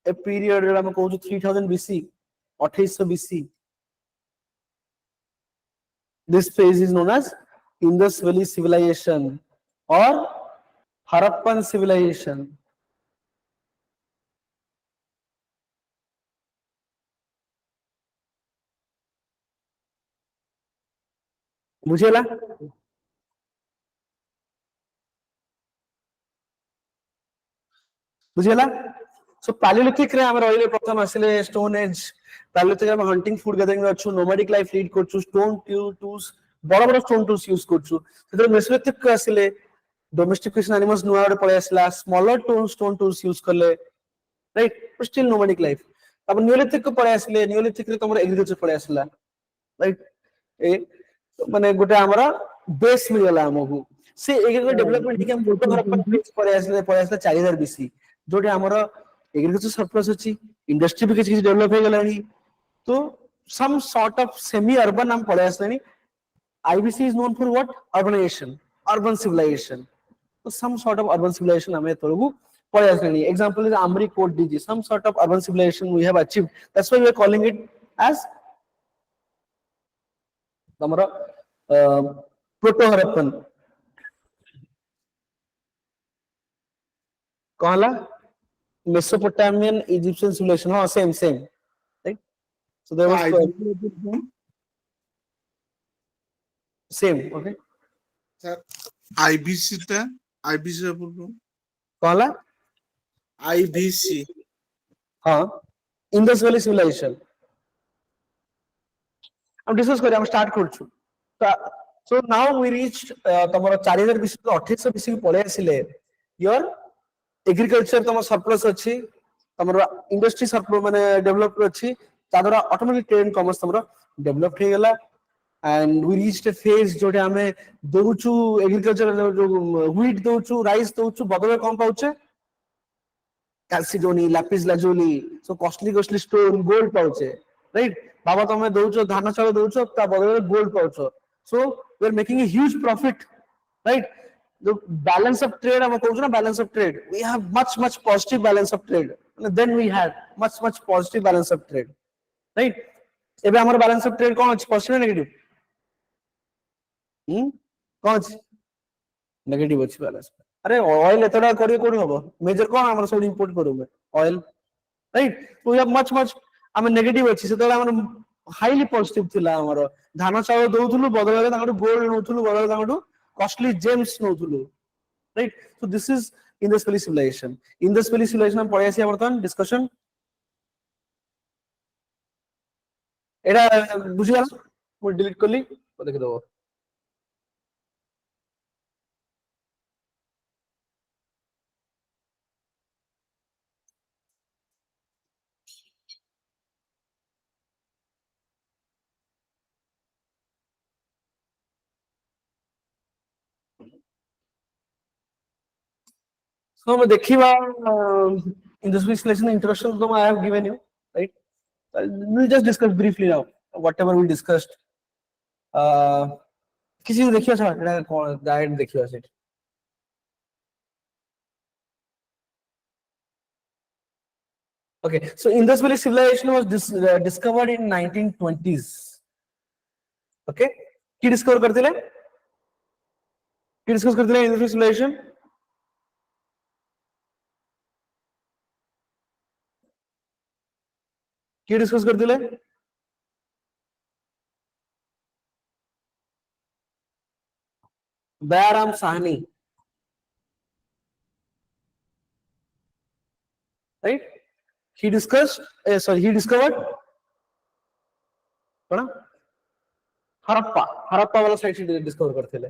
Speaker 1: a period हम कहू 3000 BC 2800 BC this phase is known as Indus Valley civilization or Harappan civilization बुझेला बुझेला सो पैलियोलिथिक रे हम रहिले प्रथम आसिले स्टोन एज पैलियोलिथिक हम हंटिंग फूड गैदरिंग रे अछु नोमैडिक लाइफ लीड करछु स्टोन टूल्स बड़ बड़ स्टोन टूल्स यूज करछु सेते मेसोलिथिक को आसिले डोमेस्टिकेशन एनिमल्स नुआ रे पळे आसला स्मॉलर स्टोन टूल्स यूज करले राइट स्टिल नोमैडिक लाइफ अब नियोलिथिक को पळे आसले नियोलिथिक रे तमर एग्रीकल्चर पळे आसला राइट ए माने गोटे हमरा बेस मिल गला हमहु से एग्रीकल्चर डेवलपमेंट के हम फोटो हरप्पन बेस पळे आसले 4000 बीसी जोटे हमरा एग्रीकल्चर सरप्लस अछि इंडस्ट्री भी किसी डेवलप हो गलानी तो some sort of semi urban हम पळे आसलानी IBC is known for what urbanization urban civilization so some sort of urban civilization हमें तोरगु पळे आसलानी example is Amri Court DG some sort of urban civilization we have achieved that's why we are calling it as हमरा proto Harappan कहला Mesopotamian Egyptian civilization हाँ same right so there was same okay
Speaker 3: sir IBC টা IBC বলবো
Speaker 1: कहला
Speaker 3: IBC
Speaker 1: हाँ Indus Valley civilization हम discuss करें हम स्टार्ट करछु so now we reached तमरो 4000 बीसी 2800 बीसी पळे आसिले योर एग्रीकल्चर तम सरप्लस अछि तमरो इंडस्ट्री सरप्लस माने डेवलप अछि तादरा ऑटोमेटिक ट्रेड कॉमर्स तमरो डेवलप हे गेला and we reached a phase जोटे हमें दोउचु एग्रीकल्चर जो व्हीट दोउचु राइस दोउचु बदले कम पाउचे chalcedony lapis lazuli so costly stone gold पाउचे राइट बाबा तमे दोउचो धान चावल दोउचो ता बदले गोल्ड पाउचो so we are making a huge profit right the balance of trade हम कहू ना balance of trade we have much positive balance of trade then we had much positive balance of trade right एबे हमर balance of trade कोन अछि positive negative कोन अछि negative अछि balance अरे oil एतडा करियो कोन होबो मेजर कोन हमर सब इंपोर्ट करू ऑयल राइट तो वी हैव मच हम नेगेटिव अछि सेतडा हमर हाईली पॉजिटिव थिला हमर धान चावल दोउथुलु बदलले तांगडु गोल्ड नोथुलु बदलले तांगडु costly gems नोथुलु right so this is Indus Valley civilization हम पढे आसी बर्तमान डिस्कशन एडा बुझिया मु डिलीट करली देख दबो so मैं देखिबा Indus Valley civilization introduction तो I have given you right we'll just discuss briefly now whatever we discussed किसी देखियो छ एडा कोन डायरेक्ट देखियो set okay so Indus Valley civilization was discovered in 1920s okay की डिस्कवर करथिले की डिस्कस करथिले Indus Valley civilization की डिस्कस करथिले Dayaram Sahni right he discovered कौन हरप्पा वाला साइट से डिस्कवर करथिले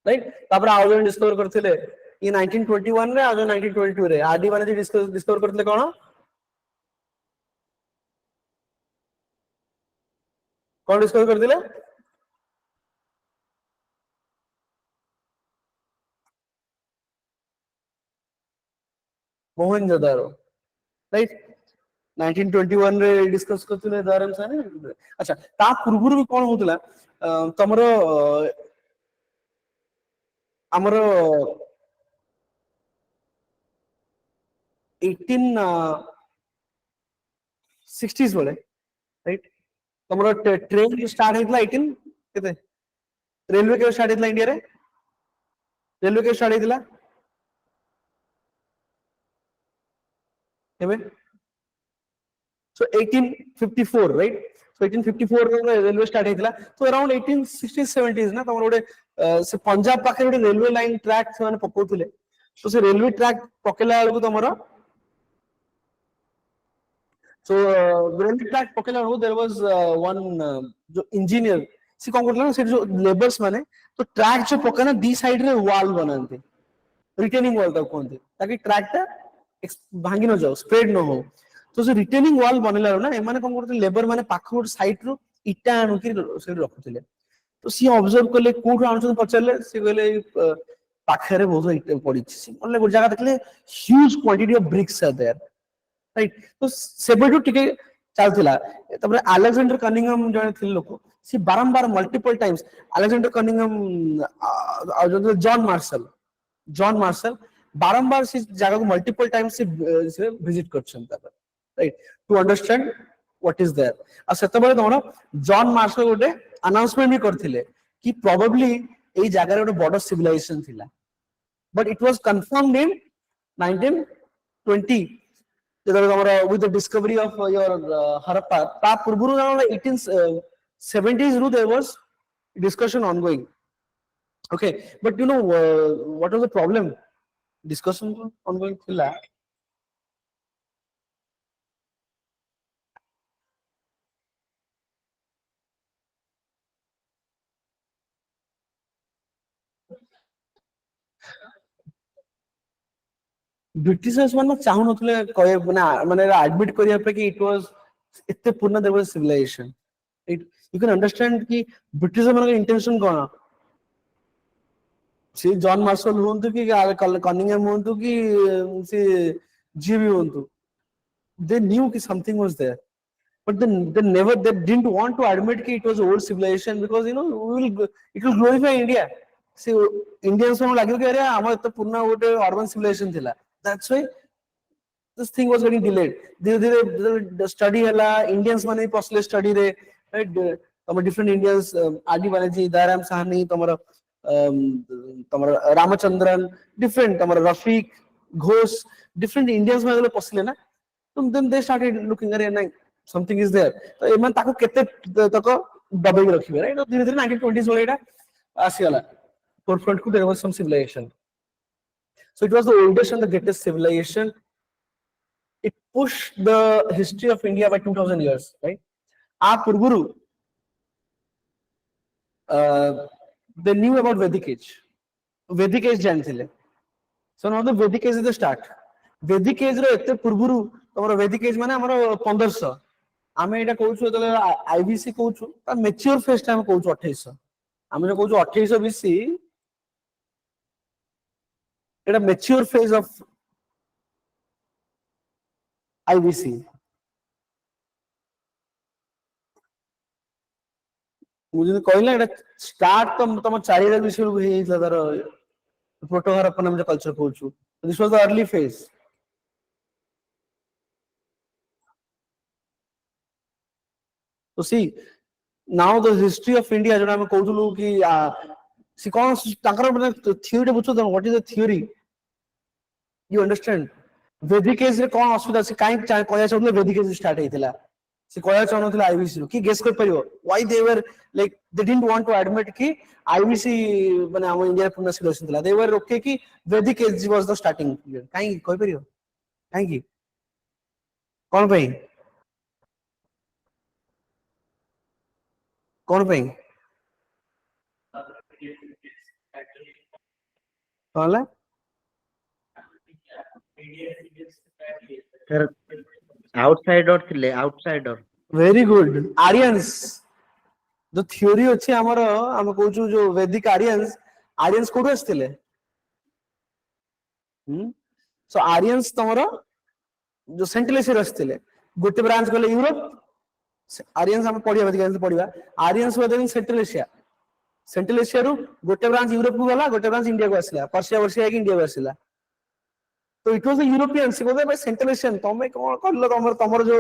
Speaker 1: राइट तापर आउ जन डिस्कवर करथिले ये 1921 रे आ 1922 रे आरडी वाले डिस्कवर करथिले कौन डिस्कवर करथिले मोहनजोदारो राइट 1921 रे डिस्कस करथिले दयाराम साहनी अच्छा ता पूर्वरु भी कोन होतला तमरो हमरो 1860s वाले राइट तमरो ट्रेन स्टार्ट हेतला 18 केते रेलवे के स्टार्ट हेतला इंडिया रे रेलवे के स्टार्ट हेतला केबे so 1854 right so 1854 रे रेलवे स्टार्ट हेतला तो अराउंड 1860s 70s ना तमरो ओडे से पंजाब पाखे गोटे रेलवे लाइन ट्रैक से पकाउथिले तो से रेलवे ट्रैक पकेला बेलू तुमर so रेलवे ट्रैक पकेला बेलू देयर वाज वन जो इंजीनियर से कौन करला से जो लेबर्स माने तो ट्रैक जो पकाना दी साइड रे वॉल बनाते रिटेनिंग वॉल तक कहते ताकि ट्रैक टा भांगी न जाओ स्प्रेड न हो तो से रिटेनिंग वॉल बनेला ना एमाने कौन करते लेबर माने पाख गोटे साइड रो इटा आनु कि से रखुथिले तो सी ऑब्जर्व करले कोठो आउछन पचले सी कहले पाखरे बहुत इटा पड़ी छि मतलब गोटे जगह देखले huge quantity of bricks are there right तो सेबेटू टिके चलथिला तबरे अलेक्जेंडर कनिंगम जने थिल लोक सी बारंबार multiple times Alexander Cunningham John Marshall बारंबार से जगह को मल्टीपल टाइम्स से विजिट करछन तब right to understand what is there आ सेतबेले तमरो जॉन मार्शल गोटे अनाउंसमेंट भी करथिले कि प्रोबेबली एई जगह रे गोटे बड़ सिविलाइजेशन थिला but it was confirmed in 1920 with the discovery of your Harappa ta purburu 1870s ru there was discussion ongoing okay but you know what was the problem discussion ongoing thila Britishers मान चाहू नथले कहे माने admit करिया पे कि it was इतने पूर्ण there was civilisation it you can understand कि ब्रिटिशर मान इंटेंशन कोन से जॉन मार्शल होंतु कि कनिंगम होंतु कि से जीवी होंतु they knew कि something was there but they didn't want to admit कि it was old civilization because you know it will glorify India see Indians को लगे कि अरे हमर त पूर्ण गोटे अर्बन सिविलाइजेशन थिला that's why this thing was getting delayed धीरे धीरे स्टडी हला इंडियंस माने पसले स्टडी रे राइट तम डिफरेंट इंडियंस आदि बालाजी दाराम साहनी तमर रामचंद्रन डिफरेंट तमर रफीक घोष डिफरेंट इंडियंस माने पसले ना तो then they started looking अरे नहीं something is there तो एमन ताको केते तक दबाई रखिबे राइट तो धीरे धीरे 1920s वाला एटा आसीला forefront को there was some civilization so it was the oldest and the greatest civilization it pushed the history of India by 2000 years right a purburu they knew about Vedic age जानथिले so now the Vedic age is the start Vedic age रो एते पुरबुरु तमरो Vedic age माने हमरो 1500 आमे एटा कहउछु तले IBC कहउछु ता mature phase time कहउछु 2800 आमे जो कहउछु 2800 BC Etah mature phase of IBC मुझे कहला एटा स्टार्ट तम 4000 BC रो हेइला तार प्रोटो हरप्पन हम जो कल्चर कहउछु this was the early phase तो see now the history of India जो हम कहउथलु कि सी कोन ताकर माने थ्योरी बुझो त what is the theory you understand वैदिक एज रे कोन असुविधा से काई कहया चाहले वैदिक एज स्टार्ट हेतिला से कहया चाहनथिला आईबीसी की गेस कर परियो why they were like they didn't want to admit कि आईबीसी माने हम इंडिया पूर्ण सिलेक्शन थिला दे वर ओके कि Vedic age was the starting period काई कह परियो काई की कोन भाई कौन पे कौन
Speaker 4: सर आउटसाइडर थिले आउटसाइडर
Speaker 1: वेरी गुड आर्यंस जो थ्योरी अछि हमर हम कहूछु जो वैदिक आर्यंस कोड आस्थिले सो आर्यंस तमरो जो सेंट्रल एशिया आस्थिले गोटे ब्रांच गले यूरोप आर्यंस हम पढिया वैदिक पढिबा आर्यंस वदन सेंट्रल एशिया रो गोटे ब्रांच यूरोप को गला गोटे ब्रांच इंडिया को आसला पर्शिया कि इंडिया को आसला तो इट वाज द यूरोपियन से बोले भाई सेंट्रल एशियन तमे कोन करलो तमर जो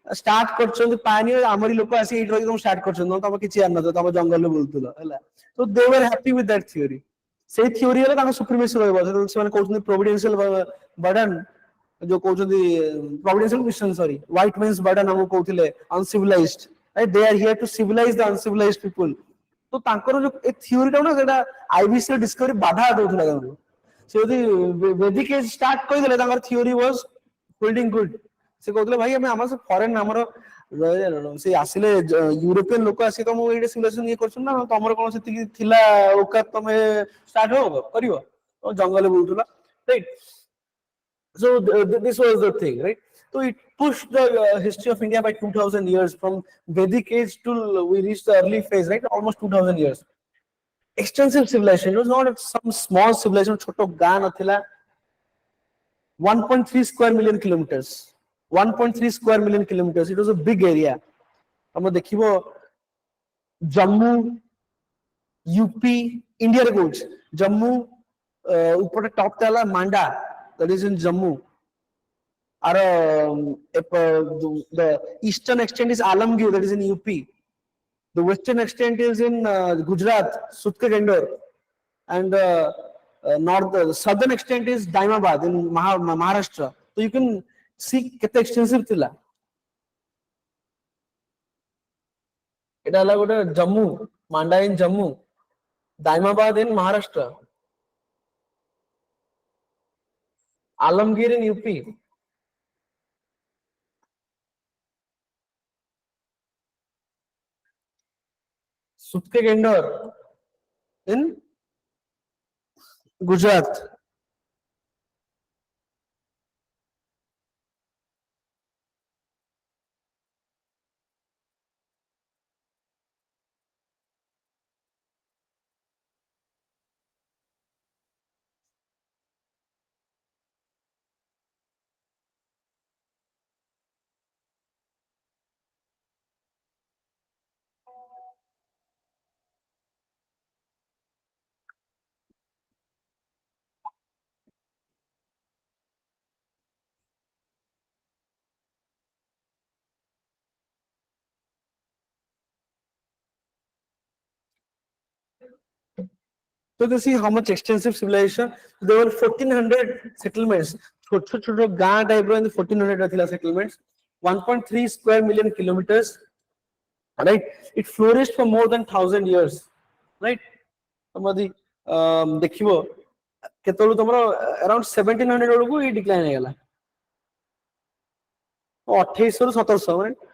Speaker 1: स्टार्ट करछन पानियर हमरी लोक आसी एट रही तुम स्टार्ट करछन तम किछि आन न तम जंगल में बुलतुलो हला तो they were happy with that theory से थ्योरी रे ताको सुप्रीमेसी रहबो से माने कहउछन प्रोविडेंशियल बर्डन जो कहउछन providential mission sorry white man's burden हम कहउथिले uncivilised right they are here to civilise the uncivilised people तो तांकर जो ए थ्योरी टा ना सेटा आईबीसी डिस्कवरी बाधा दउथला तांको से यदि वैदिक एज स्टार्ट कर देले तांकर थ्योरी वाज होल्डिंग गुड से कहले भाई हम हमर फॉरेन हमर से आसिले यूरोपियन लोक आसी तुम ये सिमुलेशन ये करछन ना तमर कोन से थिला औकात तमे स्टार्ट हो करियो तो जंगल बुलुला right so this was the thing right so it pushed the history of India by 2000 years from Vedic age to we reached the early phase right almost 2000 years extensive civilization it was not some small civilization choto ga nathila 1.3 square million kilometers 1.3 square million kilometers it was a big area हम देखिबो Jammu UP India रे coach Jammu ऊपर top ताला मांडा that is in Jammu or the eastern extent is Alamgir that is in UP the western extent is in Gujarat Sutkagandor and the southern extent is Daimabad in Maharashtra so you can see kete extensive thila eta ala gote Jammu Manda in Jammu Daimabad in Maharashtra Alamgir in UP Sutkagandor in Gujarat so you see how much extensive civilization there were 1400 settlements छोटो गां type रो 1400 थिला settlements 1.3 square million kilometers right it flourished for more than 1000 years right तमदी देखिबो केतलो तमरो around 1700 बेलको ये decline हे गेला 2800 ରୁ 1700 right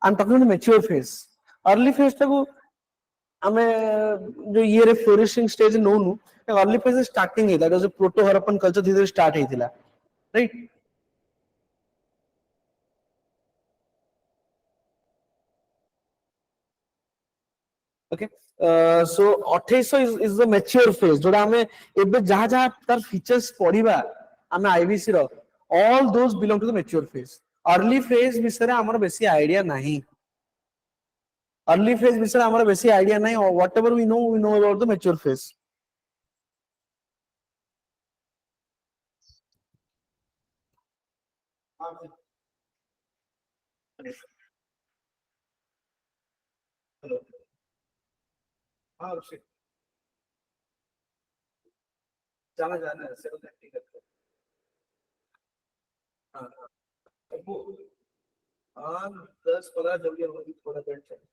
Speaker 1: I'm talking about the mature phase early phase टाको हमें जो ये रे फ्लोरिशिंग स्टेज नोनु अर्ली फेज स्टार्टिंग है that was a proto Harappan culture धीरे स्टार्ट हेतिला right okay so 2800 is the mature phase जोड़ा हमें एबे जहां जहां तार फीचर्स पढिबा हमें आईबीसी रो all those belong to the mature phase early phase विषय हमर बेसी आईडिया नहीं अर्ली फेज विषय हमर बेसी आईडिया नहीं whatever we know about the mature phase hello हां जाना जाना है सेवन टिकट हां हां 10-15 जल्दी होगी थोड़ा वेट चाहिए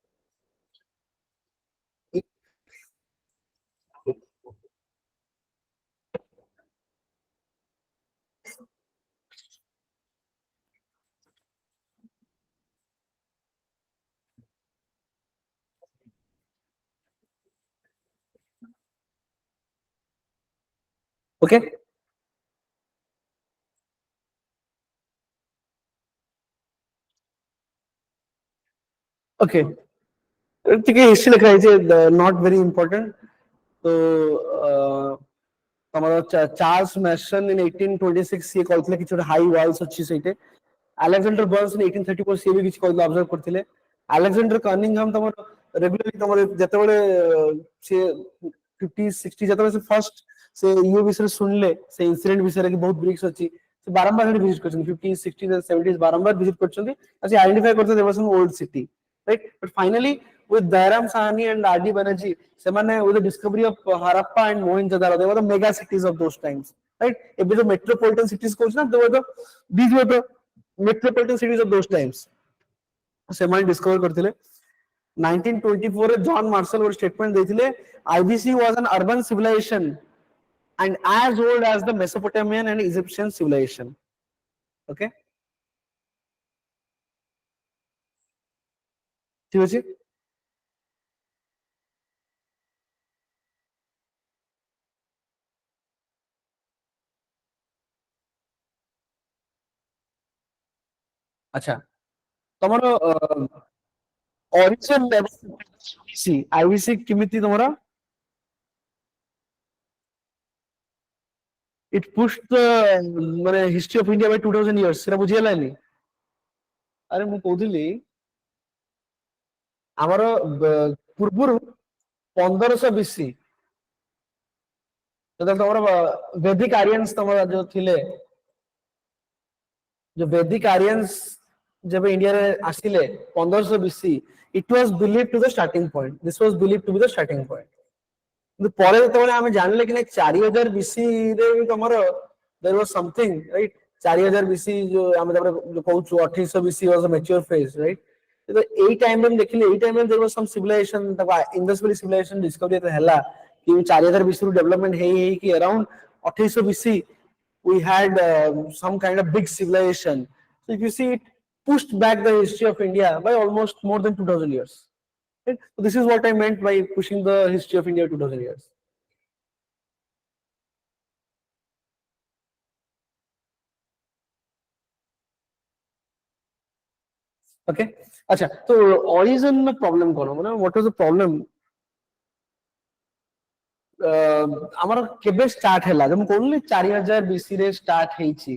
Speaker 1: ओके ओके ठीक है हिस्ट्री लिखा है नॉट वेरी इंपॉर्टेंट तो हमारा चार्ल्स मैसन इन 1826 ये कहले कि हाई वॉल्स अच्छी सहिते अलेक्जेंडर बर्न्स इन 1834 से भी किछ कहले ऑब्जर्व करथिले अलेक्जेंडर कनिंघम तमर रेगुलरली तमर जते बेले से 50 60 जते से फर्स्ट से यो विषय सुनले से इंसिडेंट विषय के बहुत ब्रिक्स अछि से बारंबार हेड विजिट करछन 50 60 एंड 70s बारंबार विजिट करछन अछि आइडेंटिफाई करते there was some old city right but finally with Dairam Sahani and R.D. Banerjee, semane with the discovery of Harappa and Mohenjo-daro, they were the mega cities of those times, right? If the metropolitan cities coach na, these were the metropolitan cities of those times. Semane discover kartile. 1924 ରେ John Marshall ஒரு statement ଦେଇଥିଲେ IBC was an urban civilization and as old as the Mesopotamian and Egyptian civilization. Okay, ঠিক আছে। আচ্ছা, তোমার origin IVC কেমিতি তোমার it push the মানে history of India by 2000 years সেটা বুঝিগলানি। আরে ମୁଁ କହୁଥିଲି ଆମର ପୂର୍ବରୁ 1500 BC ଯେତେବେଳେ ତମର ବୈଦିକ ଆରିୟନ୍ସ ତମର ଯୋଉ ଥିଲେ, जो वैदिक आर्यंस जब इंडिया रे आसिले 1500 BC, it was believed to the starting point. This was believed to be the starting point. কিন্তু পরে যেତେବେଳେ ଆମେ ଜାଣିଲେ କି ନାଇଁ 4000 BC ରେ ବି ତମର there was something, right? 4000 BC जो ଆମେ ତାପରେ କହୁଛୁ 2800 BC was a mature phase, right? तो ଏଇ ଟାଇମ ରେ ଦେଖିଲେ ଏଇ ଟାଇମ ରେ there was some civilization, ତାକୁ Indus Valley civilization discovery ହେଲା कि 4000 BC ରୁ development ହେଇ କି around 2800 BC we had some kind of big civilization. So if you see, it pushed back the history of India by almost more than 2000 years. Right? So this is what I meant by pushing the history of India 2000 years. Okay. Acha, so origin problem kono, মানে what was the problem? ଆମର କେବେ start ହେଲା, ମୁଁ କହିଲି 4000 BC ରେ start ହେଇଛି।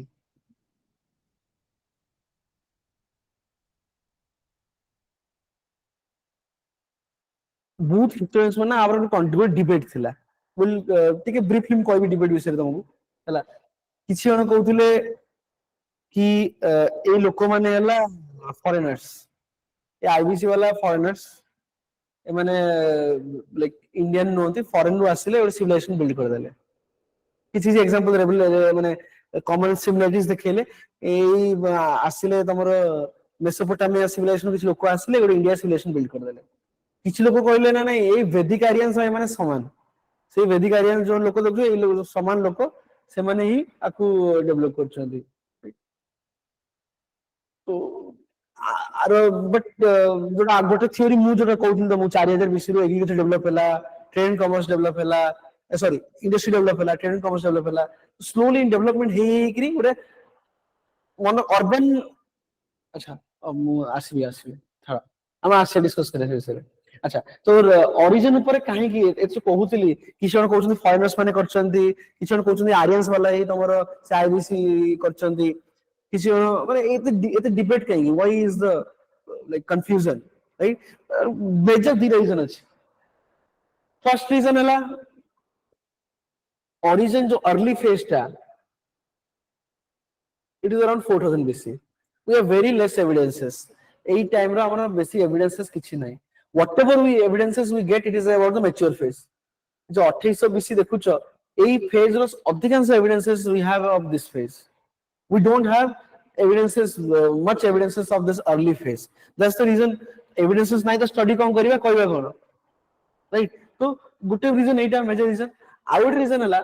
Speaker 1: बहुत historians माने आवर कंट्रीब्यूट डिबेट थिला बोल टिके ब्रीफली म कहबी डिबेट विषय तुमको हला। किछि जण कहउथिले कि ए लोक माने हला फॉरेनर्स, ए आईबीसी वाला फॉरेनर्स, ए माने लाइक इंडियन नोथि, फॉरेन रु आसिले और सिविलाइजेशन बिल्ड कर देले। किछि एग्जांपल रेबल माने कॉमन सिमिलरिटीज देखेले, ए आसिले तमरो मेसोपोटामिया सिविलाइजेशन किछि लोक आसिले और इंडिया सिविलाइजेशन बिल्ड कर देले। किछि लोक कहले ना नहीं ए वैदिक आर्यंस माने समान, से वैदिक आर्यंस जो लोक देखु ए समान लोक से माने ही आकु डेवलप करछन्ती। तो आरो बट जोटा गोटे थ्योरी मु जोटा कहउथिल त मु 4000 बीसी रो एग्रीकल्चर डेवलप होला, ट्रेड कॉमर्स डेवलप होला, सॉरी इंडस्ट्री डेवलप होला, ट्रेड कॉमर्स डेवलप होला, स्लोली इन डेवलपमेंट हे करी गोटे वन अर्बन। अच्छा मु आसीबी था हम आसे डिस्कस करे विषय। अच्छा तो ओरिजिन ऊपर काहे कि एतो कहउतली किछ जण कहउछन फॉरेनर्स माने करछन्ती, किछ जण कहउछन आर्यंस वाला ही तमरो से आईबीसी करछन्ती, किछ जण माने एते डिबेट काहे, why is the like confusion, right? Major दी रीजन अछि। फर्स्ट रीजन हला ओरिजिन जो अर्ली फेज ता it is around 4000 BC. We have very less evidences. Ei time ra amara basic evidences kichi nahi. Whatever we evidences we get, it is about the mature phase. जो 2800 BC देखुचो ei phase रो अधिकांश evidences we have of this phase. We don't have evidences, much evidences of this early phase. That's the reason evidences nahi to study kon kariba कहबा कोन, right? तो गुटे reason Etah major reason. Our reason हला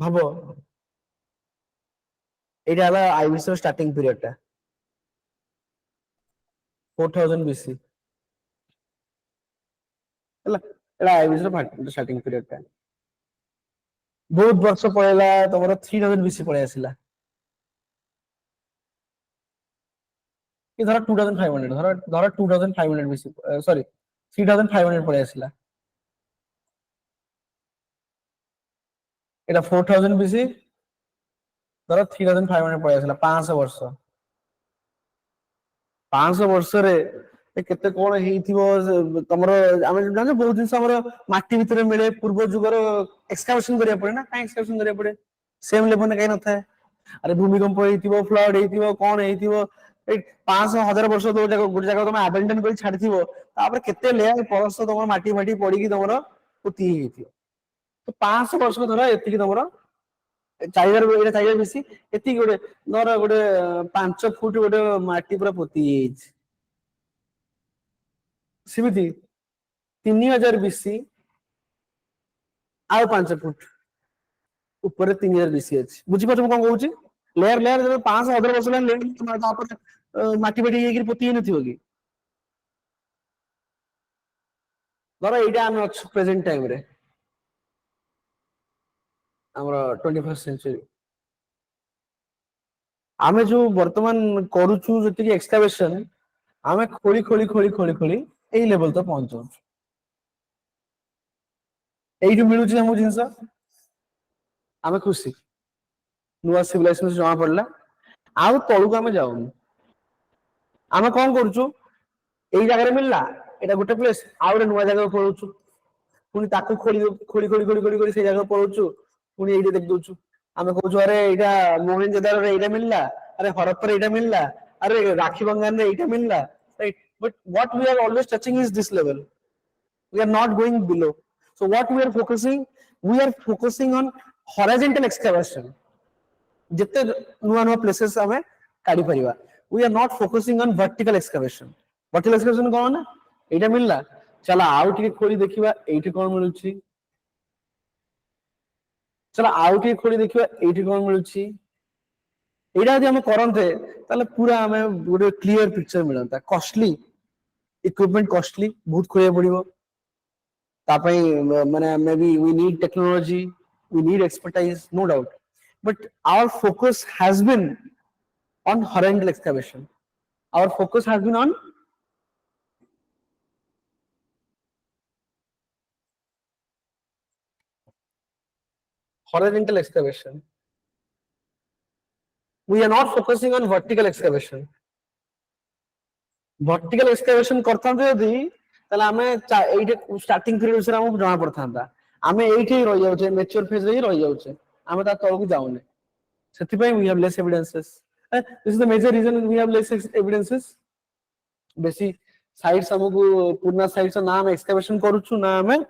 Speaker 1: भाबो एटा हला IBC starting period टा 4000 BC हला, एटा IBC starting period टा बहुत वर्ष पळेला तमरो 3000 BC पळे आसिला कि धर 2500 धर 2500 BC, सॉरी 3500 पळे आसिला, एटा 4000 BC धर 3500 पळे आसिला 500 वर्ष। 500 वर्ष रे केते कोन हेइथिबो तमरो आमे जानो बहुत दिन हमरो माटी भितरे मिले, पूर्व जुगर एक्सकैवेशन करिया पड़े ना, काई एक्सकैवेशन करिया पड़े सेम लेवल ने काई न थाए। अरे भूमिकंप हेइथिबो, फ्लड हेइथिबो, कोन हेइथिबो, 500 1000 वर्ष दो जगह गुड जगह तुम अबैंडन कर छाड़थिबो, तापर केते लेयर परस तमरो माटी माटी पड़ी कि तमरो पुती हेइथिबो। तो 500 वर्ष को धर एतिकी तमरो 4000 बेसी एतिकी गोटे धर गोटे 5 फुट गोटे माटी पूरा पोती जाइछ सिमिति 3000 बेसी आउ 5 फुट ऊपर 3000 बेसी अछि बुझि पछ कोन कहूची लेयर लेयर जब 500 वर्ष लेयर लेयर तापर माटी बेटी येगिर पोती नथियो कि धर एइटा हम अछि प्रेजेंट टाइम रे हमरा 21st सेंचुरी आमे जो वर्तमान करूछु जति कि एक्सकैवेशन आमे खोली खोली खोली खोली खोली एई लेवल तो पहुंचो एई जो मिलुची हमु जिंस आमे खुशी नुआ सिविलाइजेशन जमा पड़ला आउ तळुक आमे जाउनु आमे कोन करूछु एई जगह रे मिलला एटा गोटे प्लेस आउ रे नुआ जगह पळुछु पुनी ताकू खोली खोली खोली खोली खोली खोली से जगह पळुछु पुनी एइटे देख दोछु आमे कहूछु अरे एटा मोहनजोदारो रे एटा मिलला अरे हरप्पा रे एटा मिलला अरे राखी बंगान रे एटा मिलला right but what we are always touching is this level we are not going below so what we are focusing on horizontal excavation jette nuwa nuwa places ame kadi pariba we are not focusing on vertical excavation kon na eta milla chala out ke kholi dekhiba eiti kon miluchi chala out ke kholi dekhiba eiti kon miluchi एटा यदि हम करते ताले पूरा हमें गोटे clear picture मिलता costly equipment costly बहुत खोया पड़िबो माने maybe we need technology we need expertise no doubt but our focus has been on horizontal excavation our focus has been on horizontal excavation we are not focusing on vertical excavation vertical excavation करथांते यदि ताले हमें एइटे starting period से हम जमा पड़थांता हमें एइटे रहि जाउछे mature phase रे रहि जाउछे हमें ता तळकु जाउने सेति पय we have less evidences this is the major reason we have less evidences बेसी साइट्स हमकु पुरना साइट्स नाम एक्सकैवेशन करूछु ना हमें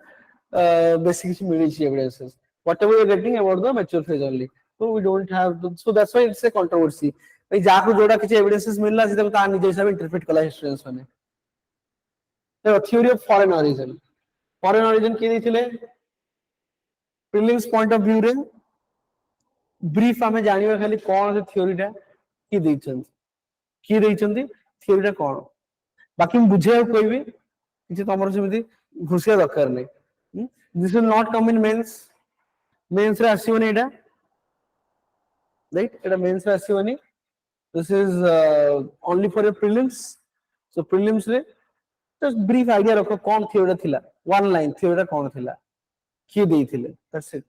Speaker 1: बेसी किछ मिली छी evidences whatever we are getting about the mature phase only so we don't have so that's why it's a controversy भाई जाकु जोडा किछ evidences मिलला से ता निजे हिसाब इंटरप्रेट कला हिस्ट्रियंस माने the theory of foreign origin के दिथिले प्रीलिम्स पॉइंट ऑफ व्यू रे ब्रीफ हमें जानिबा खाली कोन से थ्योरीटा की दैछंती थ्योरीटा कोन बाकी हम बुझे कहबी किछ तमर सेमिति घुसिया दरकार नै this will not come in mains रे आसीबनी एटा राइट एटा मेंस रे आसीबनी this is only for your prelims so prelims रे जस्ट ब्रीफ आइडिया रखो कोन थ्योरीटा थिला वन लाइन थ्योरीटा कोन थिला की दैथिले दैट्स इट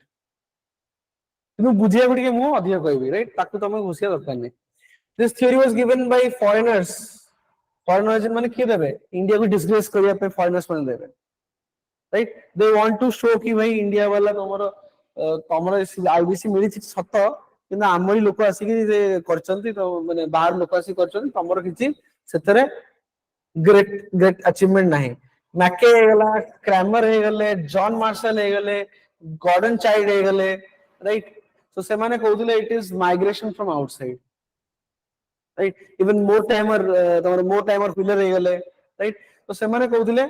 Speaker 1: तुम बुझिया गुडी के मु अधिक कहबी राइट ताकू तमे घुसिया दरकार नै this theory was given by foreigners foreigners माने के देबे इंडिया को डिस्ग्रेस करिया पे फॉरेनर्स माने देबे right they want to show कि भाई इंडिया वाला तमरो आईबीसी मिली सत किंतु आमरी लोक आसी कि करचंती तो माने बाहर लोक आसी करचंती तमरो किछि सेतरे ग्रेट अचीवमेंट नाही मैके हे गला क्रैमर हे गले जॉन मार्शल हे गले गॉर्डन चाइल्ड हे गले राइट सो से माने कहउले it is migration from outside right even more टाइमर पिलर हे गले राइट तो से माने कहउले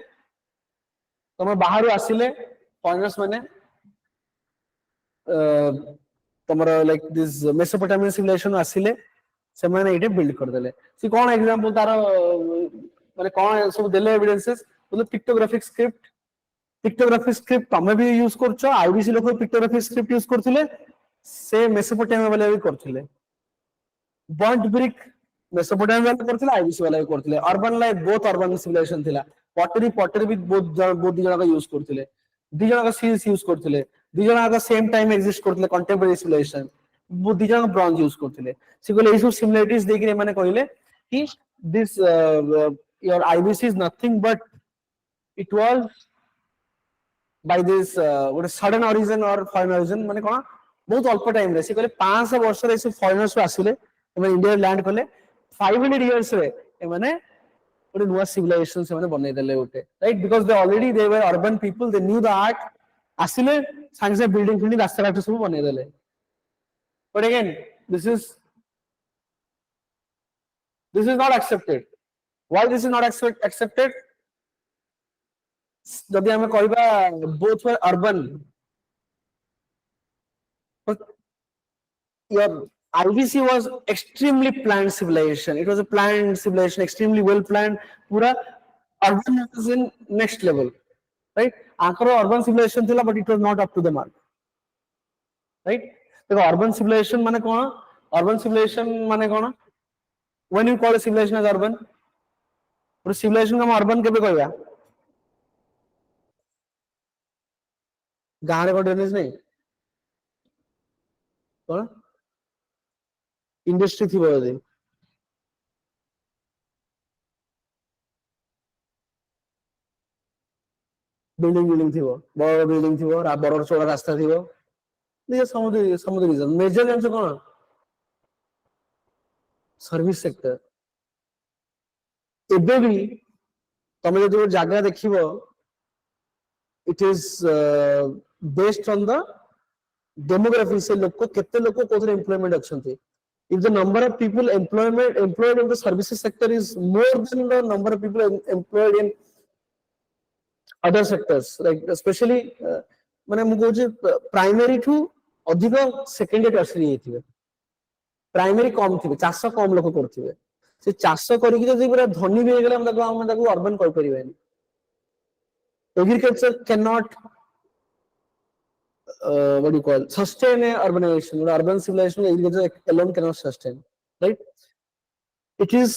Speaker 1: तमे बाहर आसिले फॉरेनर्स माने तमरो लाइक दिस मेसोपोटामियन सिविलाइजेशन आसिले से माने इटे बिल्ड कर देले सी कोन एग्जांपल तारो माने कोन सब देले एविडेंसेस मतलब पिक्टोग्राफिक स्क्रिप्ट तमे भी यूज करछो आईबीसी लोक पिक्टोग्राफिक स्क्रिप्ट यूज करथिले से मेसोपोटामिया वाला भी करथिले बॉन्ट ब्रिक मेसोपोटामिया वाला करथिले आईबीसी वाला भी करथिले urban life both urban civilisation थिला पॉटरी भी बोथ जणा का यूज करथिले दी जणा का सील्स यूज करथिले दी जणा का सेम टाइम एग्जिस्ट करथिले कंटेम्पररी सिविलाइजेशन वो दी जणा ब्रॉन्ज यूज करथिले से कहले एसो सिमिलरिटीज देखि माने कहले कि this your IBC is nothing but it was by this what sudden origin और फॉरेन ओरिजिन माने कोन बहुत अल्प टाइम रे से कहले 500 वर्ष रे से फॉरेनर्स आसिले एमे इंडिया लैंड करले 500 इयर्स रे माने नुआ सिविलाइजेशन से बने देले उठे right because they already they were urban people they knew the art आसिले सांगे से बिल्डिंग फिल्डिंग रास्ता घाट सब बने देले but again this is not accepted why this is not accepted जब हमें कहबा both were urban your IBC was extremely planned civilization. It was a planned civilization, extremely well planned. Pura urban was in next level, right? Ankara urban civilization thila, but it was not up to the mark, right? So urban civilization mane kona? Urban civilization mane kona? When you call a civilization as urban, pura civilization ka urban kebe कहया? गाँव रे drainage नहीं, कौन? Industry थी बोले building थी बड़ building थी बड़ चौड़ा रास्ता थी समुद्र रीजन मेजर जिन कौन सर्विस सेक्टर एबे भी तुम जो जगह देख it is based on the demography से लोक केते लोक कोथरे employment अच्छंती if the number of people employed in the services sector is more than the number of people employed in other sectors like especially माने मु कहूँ प्राइमरी ठू अधिक secondary tertiary हेथिबे primary कम थिबे चाष कम लोक करथिबे से चाष करिक जदि पूरा धनी भी हेगला हम ताको अर्बन कहि परिबेनी agriculture cannot what do you call sustain a urbanization or urban civilization agriculture alone cannot sustain right it is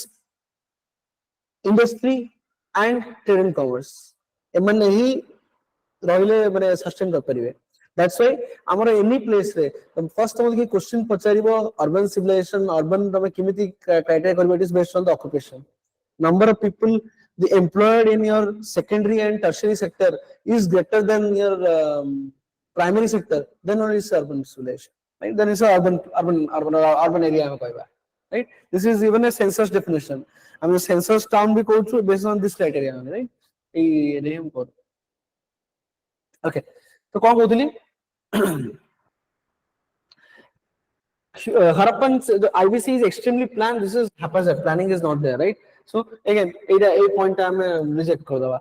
Speaker 1: industry and trade and commerce एमने ही रहिले माने सस्टेन कर परिबे दैट्स व्हाई हमर एनी प्लेस रे फर्स्ट हम की question पचारिबो urban civilisation urban तमे किमिति क्राइटेरिया करबो it is based on the occupation number of people the employed in your secondary and tertiary sector is greater than your primary sector then only is urban civilization right then is urban area में कहबा right this is even a census definition I mean census town भी कहू छु based on this criteria right a name को okay तो कौन कहतली Harappan the IBC is extremely planned this is haphazard planning is not there right so again a point I am reject कर दवा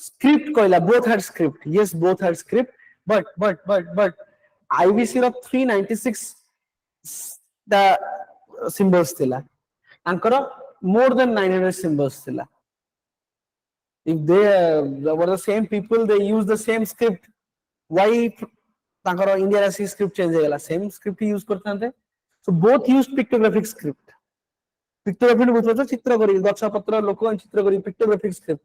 Speaker 1: script कहला both had script yes both had script but IBC ର 396 the symbols थिला अंकर more than 900 symbols थिला if they were the same people they use the same script why तांकर India सी script change हेगला same script use करथांते so both use pictographic script pictography ने बुझतो चित्र करी गछ पत्र लोक चित्र करी pictographic script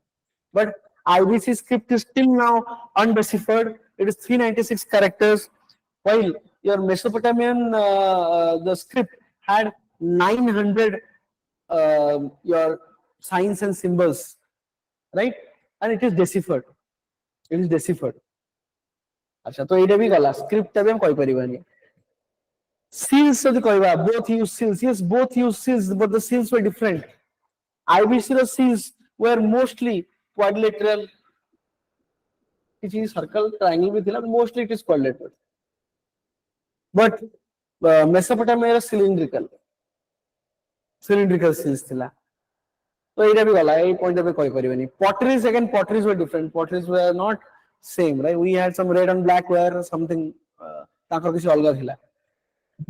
Speaker 1: but IBC script is still now undeciphered it is 396 characters while your Mesopotamian the script had 900 your signs and symbols right and it is deciphered अच्छा तो एटा भी गला स्क्रिप्ट तबे हम कहि परिबानी seals जदि कहबा both use seals yes both use seals but the seals were different IBC ର seals were mostly quadrilateral किछि सर्कल ट्रायंगल भी थिला mostly it is quadrilateral but Mesopotamia ର cylindrical seals थिला तो एटा भी गला ए पॉइंट पे कहि परिबानी potteries were different potteries were not same right we had some red and black ware something ताकर किसी अलग थिला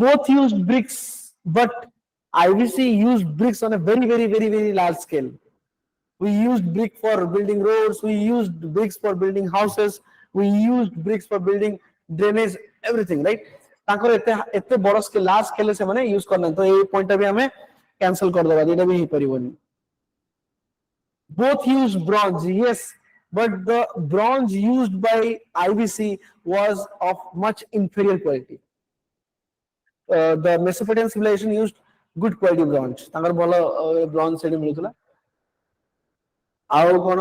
Speaker 1: both used bricks but IBC used bricks on a very large scale we used brick for building roads we used bricks for building houses we used bricks for building drainage everything right ताकर एते बड़ scale large scale से माने use करना तो ए point भी हमें cancel कर दबा एटा भी ही परिबनी both used bronze yes but the bronze used by IBC was of much inferior quality the Mesopotamian civilization used good quality bronze तांगर भलो bronze सेडी मिलुतला आउ कोन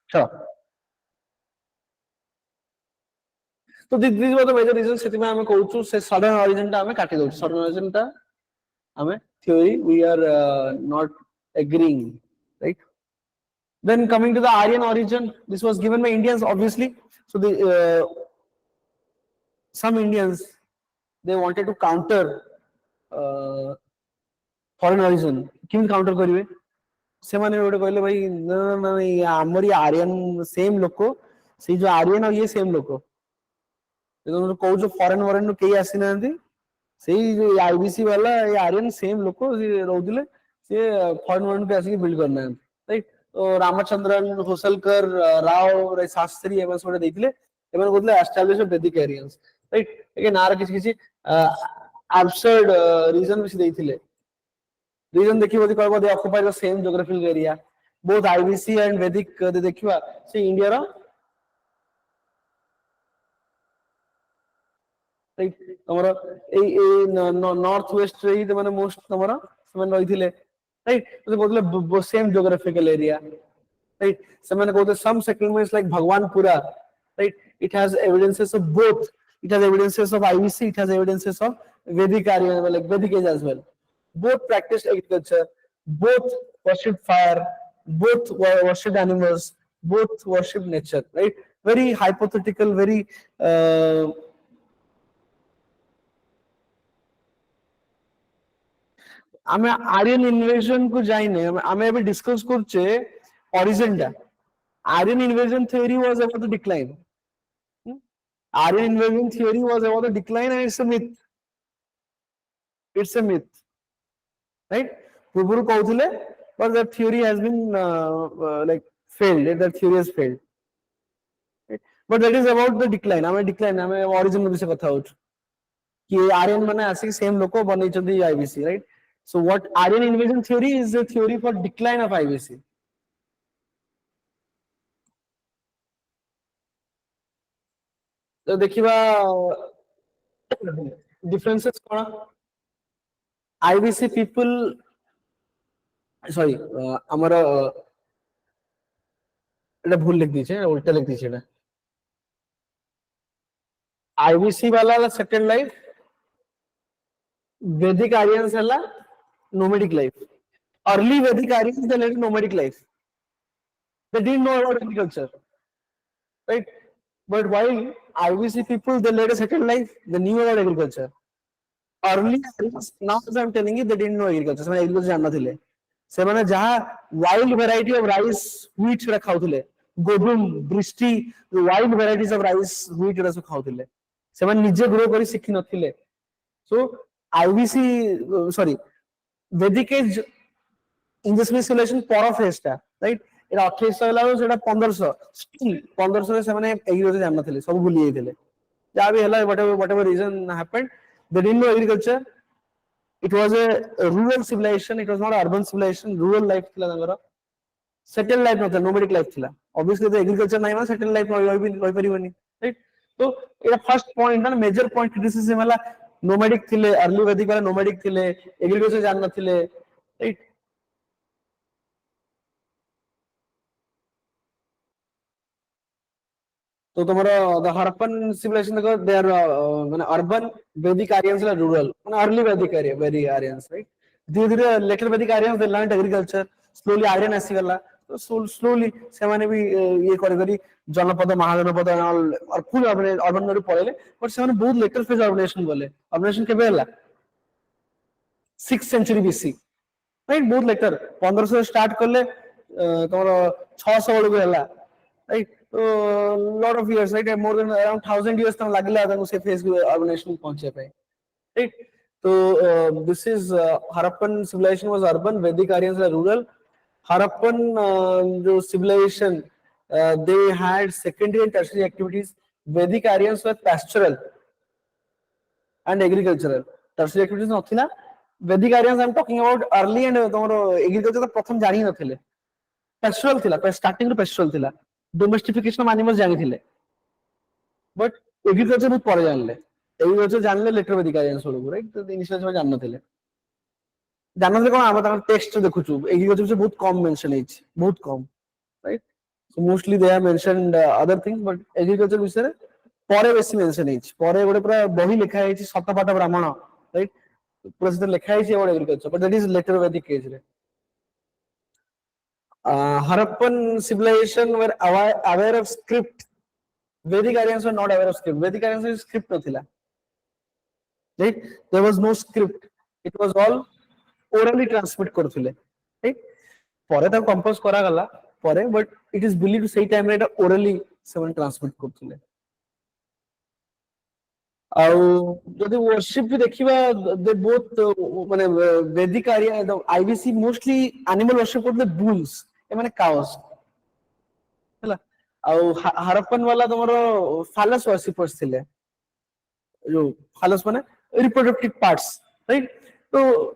Speaker 1: चलो तो this was the major reason सेति में हम कहउछु से सडन ओरिजिन ता हम काटि दउ सडन ओरिजिन ता हमें theory we are not agreeing right Then coming to the Aryan origin, this was given by Indians, obviously. So the some Indians, they wanted to counter foreign origin. Kim counter करिवे? ସେମାନେ ଗୋଟେ କହିଲେ ଭାଇ ଆମରି Aryan same ଲୋକ, ସେଇ ଯୋଉ Aryan ଆଉ ଇଏ ସେମ ଲୋକ, ତମେ କହୁଛ ଫରେନ ଫରେନ କେହି ଆସିନାହାନ୍ତି, ସେଇ ଯୋଉ ଆଇବିସି ବାଲା ଏ ଆରିଆନ ସେମ ଲୋକ ରହୁଥିଲେ, ସେ ଫରେନ ଫରେନ କୁ ଆସିକି ବିଲ୍ଡ କରିନାହାନ୍ତି, ରାଇଟ? ତ ରାମଚନ୍ଦ୍ରନ, ହୋସଲକର, ରାଓ, ଶାସ୍ତ୍ରୀ ଏମାନେ ସବୁ ଦେଇଥିଲେ, ଏମାନେ କହୁଥିଲେ ଏଷ୍ଟାବ୍ଲିଶ ବେଦିକ ଏରିଆନ୍ସ, ରାଇଟ? ଏ ନାଁର କିଛି କିଛି absurd reason ବି ଦେଇଥିଲେ। reason देखिए बोली कहबो they occupy the same geographical area, both IBC and Vedic देखिबा से इंडिया रो, राइट? तमरो ए नॉर्थ वेस्ट रे ही माने मोस्ट तमरो सेमन रहिथिले, राइट? तो बोलले same geographical area, right? Someone go to some settlements like Bhagwanpura, right? It has evidences of both. It has evidences of IBC, it has evidences of Vedic area, like Vedic age as well. Both practiced agriculture, both worshipped fire, both worshipped animals, both worshipped nature, right? Very hypothetical, very ଆମେ Aryan invasion को जाइने, ଆମେ ଏବେ discuss करछे origin टा। Aryan invasion theory was about the decline. Aryan invasion theory was about the decline, and it's a myth. It's a myth, right? Pururu कहउथिले, but that theory has been like failed. That theory has failed. Right? But that is about the decline. हमें decline, हमें origin विषय कथा होछ कि आर्यन माने आसी same loco बनैछथि IBC, right? So what Aryan invasion theory is a theory for decline of IBC. तो देखिबा differences कोन? IBC people, sorry, हमर एटा भूल लिख दीछे, उल्टा लिख दीछे एटा। IBC वाला सेकंड लाइफ, Vedic Aryans हला nomadic life. Early Vedic Aryans they led nomadic life. They didn't know about agriculture, right? But while IBC people they led a second life, they knew about agriculture. Early Aryans, now as I'm telling you, they didn't know agriculture. ସେମାନେ agriculture ଜାଣିନଥିଲେ। ସେମାନେ ଯାହା wild variety of rice, wheat ସେଟା ଖାଉଥିଲେ, ଗୋଧୁମ, ବୃଷ୍ଟି, wild varieties of rice, wheat ଏଟା ସବୁ ଖାଉଥିଲେ। ସେମାନେ ନିଜେ ଗ୍ରୋ କରି ଶିଖି ନଥିଲେ। So IBC, sorry, Vedic age Indus civilization पर phase टा, right? एटा 2800 होला सेटा 1500, still 1500 रे ସେମାନେ agriculture ଜାଣିନଥିଲେ, ସବୁ ଭୁଲି ଯାଇଥିଲେ। ଯାହା ବି ହେଲା, whatever reason happened, they didn't know agriculture. It was a rural civilization, it was not an urban civilization, rural life thila तांगर, settled life नथला, nomadic life thila। Obviously the agriculture नाही, settled life रहि परिबनी, right? तो एटा first point ना, major point criticism हला nomadic थिले, early Vedic वाला nomadic थिले, agriculture जान नथिले, right? तो तुम्हारा the Harappan civilization देखो, they are माने urban, Vedic Aryans are rural, माने early Vedic area, very Aryans, right? धीरे-धीरे later Vedic Aryans they learned agriculture, slowly Aryan आसीगला, so slowly ସେମାନେ भी ये କରି जनपद, महाजनपद और full urban रे पळेले, but ସେମାନେ बहुत later phase urbanization गले। Urbanization केबे हला? 6th century BC, right? बहुत later 1500 स्टार्ट करले, तमरो 600 बेलु हला, right? Lot of years, right? More than around 1000 years तक लागला ताको से phase urbanization पहुंचे पे, right? So this is Harappan civilization was urban, Vedic Aryans were rural. Harappan civilization, they had secondary and tertiary activities. Vedic Aryans were pastoral and agricultural. Tertiary activities नथिला। Vedic Aryans I'm talking about early and तमरो agriculture त प्रथम जानि नथिले। Pastoral थिला, starting ରୁ pastoral थिला। Domestication of animals जानि थिले। But agriculture बहुत ପରେ जानले। Agriculture जानले later Vedic Aryans value, right? तो initially ସେମାନେ जानि नथिले। जानले कोन हम तार टेक्स्ट देखुछु, agriculture से बहुत कम मेंशन है, बहुत कम, right? So mostly they have mentioned other things, but agriculture विषय रे परे बेसी मेंशन है। परे गोटे पूरा बही लिखा है शतपाठ ब्राह्मण, right? पूरा से लिखा है about agriculture, but that is later Vedic age रे। Harappan civilization were aware of script. Vedic Aryans were not aware of script. Vedic Aryans script no thila. Right? There was no script. It was all orally transmit କରୁଥିଲେ. Right? ପରେ ତାକୁ compose କରାଗଲା ପରେ, but it is believed ସେଇ time ରେ ଏଟା orally ସେମାନେ transmit କରୁଥିଲେ। ଆଉ ଯଦି worship ବି ଦେଖିବା, they both ମାନେ Vedic Arya, the IBC mostly animal worship କରୁଥିଲେ bulls, ଏମାନେ cows ହେଲା। ଆଉ Harappan वाला ତମର phallus worshippers ଥିଲେ, जो phallus ମାନେ reproductive parts, right? So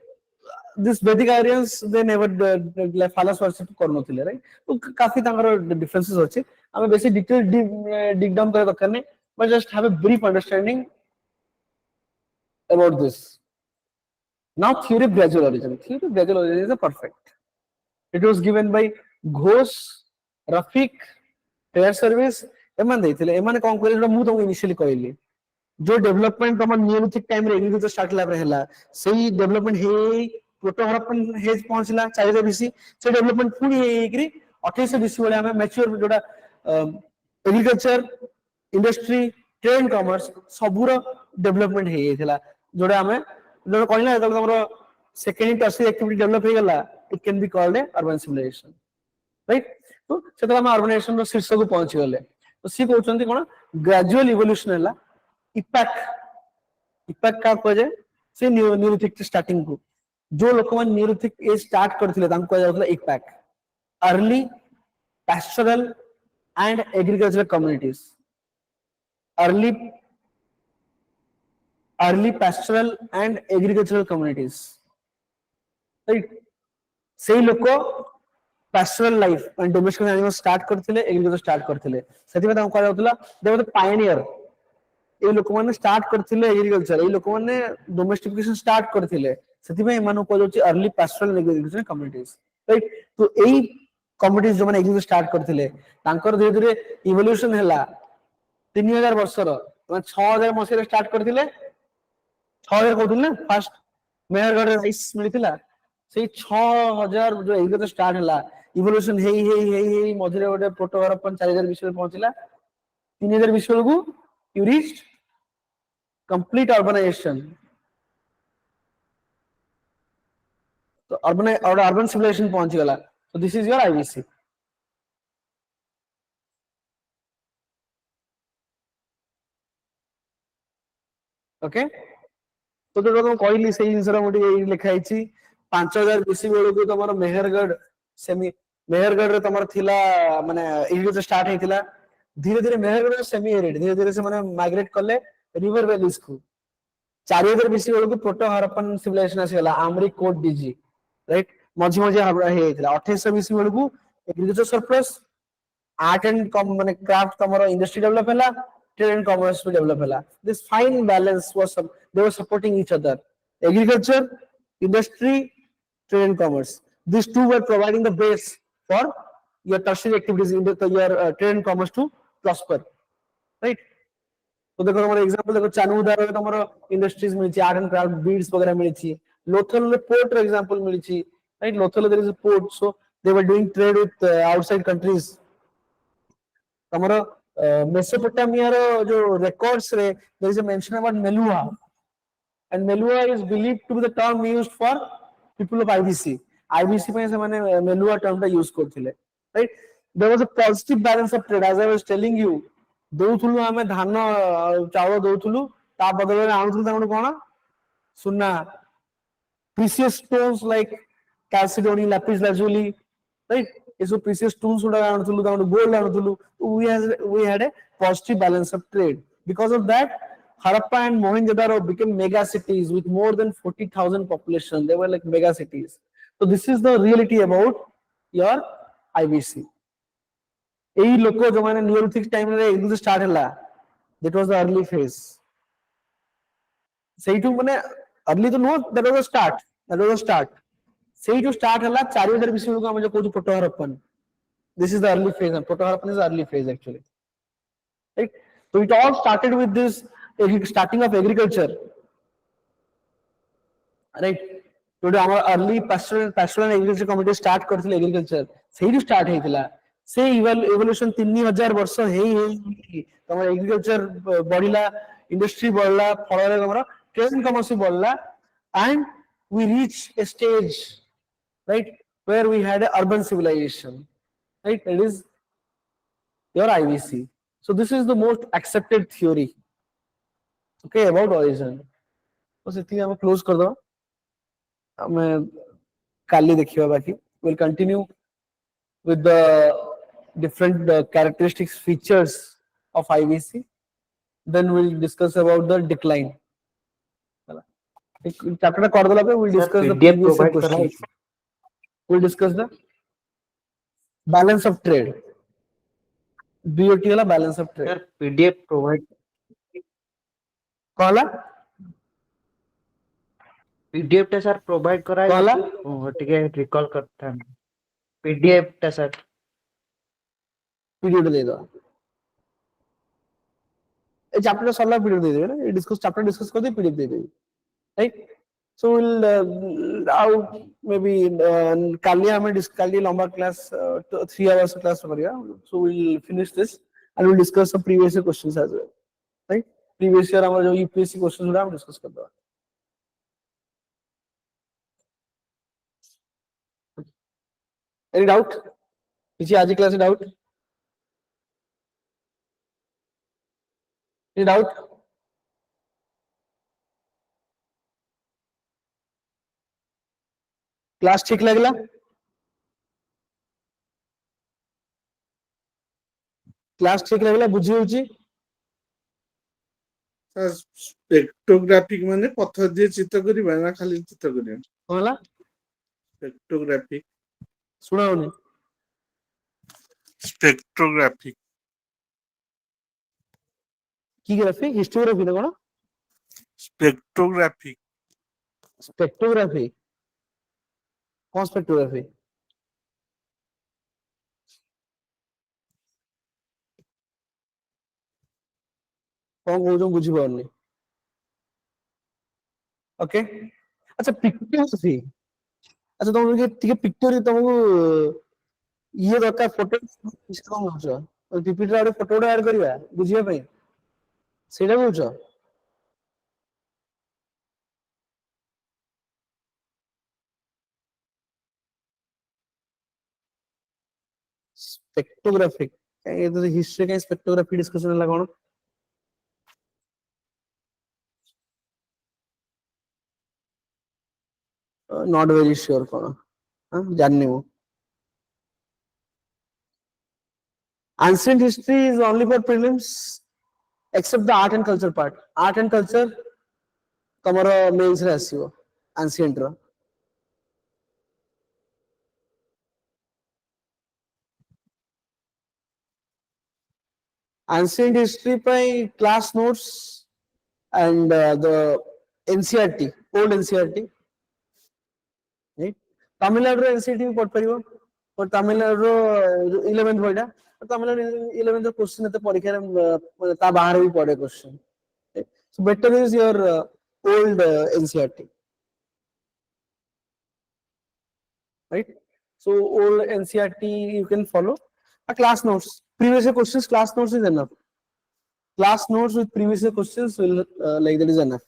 Speaker 1: this Vedic Aryans they never like phallus worship କରୁନଥିଲେ, right? तो काफी तांकर differences ଅଛି, ଆମେ ବେଶୀ detail dig down କରିବା ଦରକାର ନାହିଁ, but just have a brief understanding about this. Now theory of gradual origin. Theory of gradual origin is perfect. It was given by Ghosh, Rafiq, Fair Service, एमान ଦେଇଥିଲେ। एमान कोन करे जोटा मु तुमको इनिशियली कहली, जो डेवलपमेंट तम नियोलिथिक टाइम रे एग्रीकल्चर स्टार्ट ला रहला, सेही डेवलपमेंट हे प्रोटो हरप्पन हेज पहुंचला 4000 बीसी, से डेवलपमेंट पूरी हेकरी 2800 बीसी वाले हमें मैच्योर जोटा एग्रीकल्चर, इंडस्ट्री, ट्रेड, कॉमर्स सबुर डेवलपमेंट हे थला, जोटा हमें जो कहला जब हमरो सेकेंडरी टर्शियरी एक्टिविटी डेवलप हे गला, it can be called a urban civilisation, right? तो सेतला हम अर्बनाइजेशन रो शीर्ष को पहुंच गले। तो सी कहउचंती कोन ग्रेजुअल इवोल्यूशन हला इपैक। इपैक का कहे से न्यूलिथिक स्टार्टिंग को जो लोक मन न्यूलिथिक ए स्टार्ट करथिले तांको कह जाउतला epoch, early pastoral and agricultural communities. Early pastoral and agricultural communities, right? से लोक pastoral life and domestic animal start करथिले, एग्रीकल्चर स्टार्ट करथिले, सेति में तांको कह जाउतला दे वर द पायनियर। ए लोक माने स्टार्ट करथिले एग्रीकल्चर, ए लोक माने डोमेस्टिफिकेशन स्टार्ट करथिले, सेति में एमानो को जोची early pastoral agriculture communities, right? तो एई कम्युनिटीज जो माने एग्रीकल्चर स्टार्ट करथिले तांकर धीरे धीरे इवोल्यूशन हैला 3000 वर्षर, माने 6000 मसिया स्टार्ट करथिले, 6000 कहथिले ना फर्स्ट मेहरगढ़ राइस मिलिथिला, से 6000 जो एग्रीकल्चर स्टार्ट हैला, इवोल्यूशन हेई मझिरे गोटे प्रोटो हरप्पन 4000 बीसी में पहुंचला, 3000 बीसी को you reached complete urbanization. So urban civilization पहुंच गला। So this is your IBC. Okay? तो जो तुम कहली से जिनसरा मोटी लिखा हिची 5000 बीसी बेलो को तमरो मेहरगढ़ सेमी मेहरगढ़ रे तमरो थिला माने एग्रीकल्चर स्टार्ट हेतिला, धीरे धीरे मेहरगढ़ सेमी एरिड धीरे धीरे से माने माइग्रेट करले रिवर वैलीज को। 4000 बीसी बेलो को प्रोटो हरप्पन सिविलाइजेशन आसीला, आमरी कोट डीजी, राइट? मझी मझी हेतिला 2800 बीसी बेलो को एग्रीकल्चर सरप्लस, आर्ट एंड माने क्राफ्ट तमरो इंडस्ट्री डेवलप हैला, ट्रेड एंड कॉमर्स भी डेवलप हैला। This fine balance was they were supporting each other. Agriculture, industry, trade and commerce. These two were providing the base for your tertiary activities in your trade and commerce to prosper, right? तो देखो हमारे example देखो चानूदार में हमारा industries मिली, art and craft, beads वगैरह मिली, लोथल में पोर्ट एग्जांपल मिली, right? Lothal there is a port, so they were doing trade with outside countries. हमारा मेसोपोटामिया रो जो records रे there is a mention about Meluha, and Meluha is believed to be the term used for people of IBC. IBC में से मैंने Meluha term का use करथिले, right? There was a positive balance of trade, as I was telling you. दौथुलु हमें धान चावल दौथुलु, ता बदले में आनुथुलु तामनु कोना सुन्ना, precious stones like chalcedony, lapis lazuli, right? So precious stones उड़ा आनुथुलु तामनु gold आनुथुलु. We had a positive balance of trade. Because of that, Harappa and Mohenjo-daro became mega cities with more than 40,000 population. They were like mega cities. So this is the reality about your IBC. यही लोको जो मैंने Neolithic time रे agriculture start हैला, that was the early phase. सही तो मैंने early तो no, that was the start. सही जो स्टार्ट हैला 4000 बीसी को हम जो कोजु proto Harappan. This is the early phase, and Proto Harappan is the early phase actually, right? So it all started with this starting of agriculture, right? So our early pastoral and agriculture community start करथिले agriculture. ସେଇଠୁ start ହେଇଥିଲା ସେ evolution 3000 ବର୍ଷ ହେଇ ତମର agriculture ବଢିଲା industry ବଢିଲା ଫଳରେ ତମର ଟ୍ରେନ୍ କମର୍ସ ବଢିଲା and we reach a stage, right, where we had an urban civilization, right? That is your IVC. So this is the most accepted theory, okay, about origin. बस इतनी हम close कर दो, हमें काली देखिए बाकी we'll continue with the different characteristics features of IVC. Then we'll discuss about the decline. Chapter कर दो पे we'll
Speaker 4: Sir,
Speaker 1: discuss the
Speaker 4: PDF
Speaker 1: previous
Speaker 4: provide
Speaker 1: questions. We'll discuss the balance of trade. BOT वाला balance of trade.
Speaker 4: Sir, PDF provide
Speaker 1: कहला
Speaker 4: PDF टा sir provide करा
Speaker 1: कहला
Speaker 4: टिके recall करता PDF टा सर
Speaker 1: पीरियड दे दो ए चैप्टर सरला पीरियड दे देबे ना ये डिस्कस चैप्टर डिस्कस कर दे पीरियड दे देबे right so will out may be काली हमें काली लंबा क्लास 3 आवर्स क्लास करिया so will finish this and will discuss some previous questions as well right previous year हमर जो यूपीएससी क्वेश्चंस उड़ा हम डिस्कस कर दो एनी डाउट किसी आज की क्लास में डाउट एनी डाउट क्लास ठीक लगला क्लास ठीक लगला बुझी होची
Speaker 3: स्पेक्ट्रोग्राफिक माने पत्थर दिए चित्र करिबा ना खाली चित्र करिबा
Speaker 1: होला
Speaker 3: स्पेक्ट्रोग्राफिक
Speaker 1: सुनाओनी
Speaker 3: स्पेक्ट्रोग्राफिक
Speaker 1: की ग्राफिक हिस्टोग्राफी ना कोन
Speaker 3: स्पेक्ट्रोग्राफिक
Speaker 1: स्पेक्ट्रोग्राफी कौन स्पेक्ट्रोग्राफी कौन को जो बुझी पारनी ओके अच्छा पिक्टोग्राफी अच्छा तुम ठीक पिक्चर तुमको ये दरकार फोटो इसको होछ पीपीटी रे फोटो ऐड करबा बुझिया पई सेटा होछ स्पेक्ट्रोग्राफिक ये तो हिस्ट्री का स्पेक्ट्रोग्राफी डिस्कशन हला कोन नॉट वेरी श्योर कोन हां जाननी हो ancient history is only for prelims except the art and culture part art and culture तमरो मेंस रे आसीबो ancient row ancient history by class notes and the NCERT old NCERT right Tamil Nadu NCERT भी पढ़ परिबो और Tamil Nadu 11th बइडा Tamil Nadu 11th question एते परीक्षा रे ता बाहर भी पड़े question so better is your old NCERT right so old NCERT you can follow class notes previous year questions class notes is enough class notes with previous year questions will like that is enough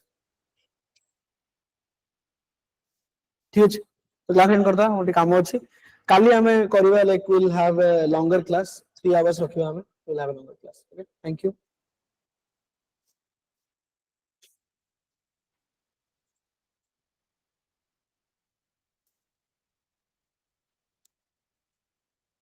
Speaker 1: ठीक है तो class and करता मोटी काम अछि काली हमें करबा like will have a longer class 3 hours रखियो हमें will have a longer class okay thank you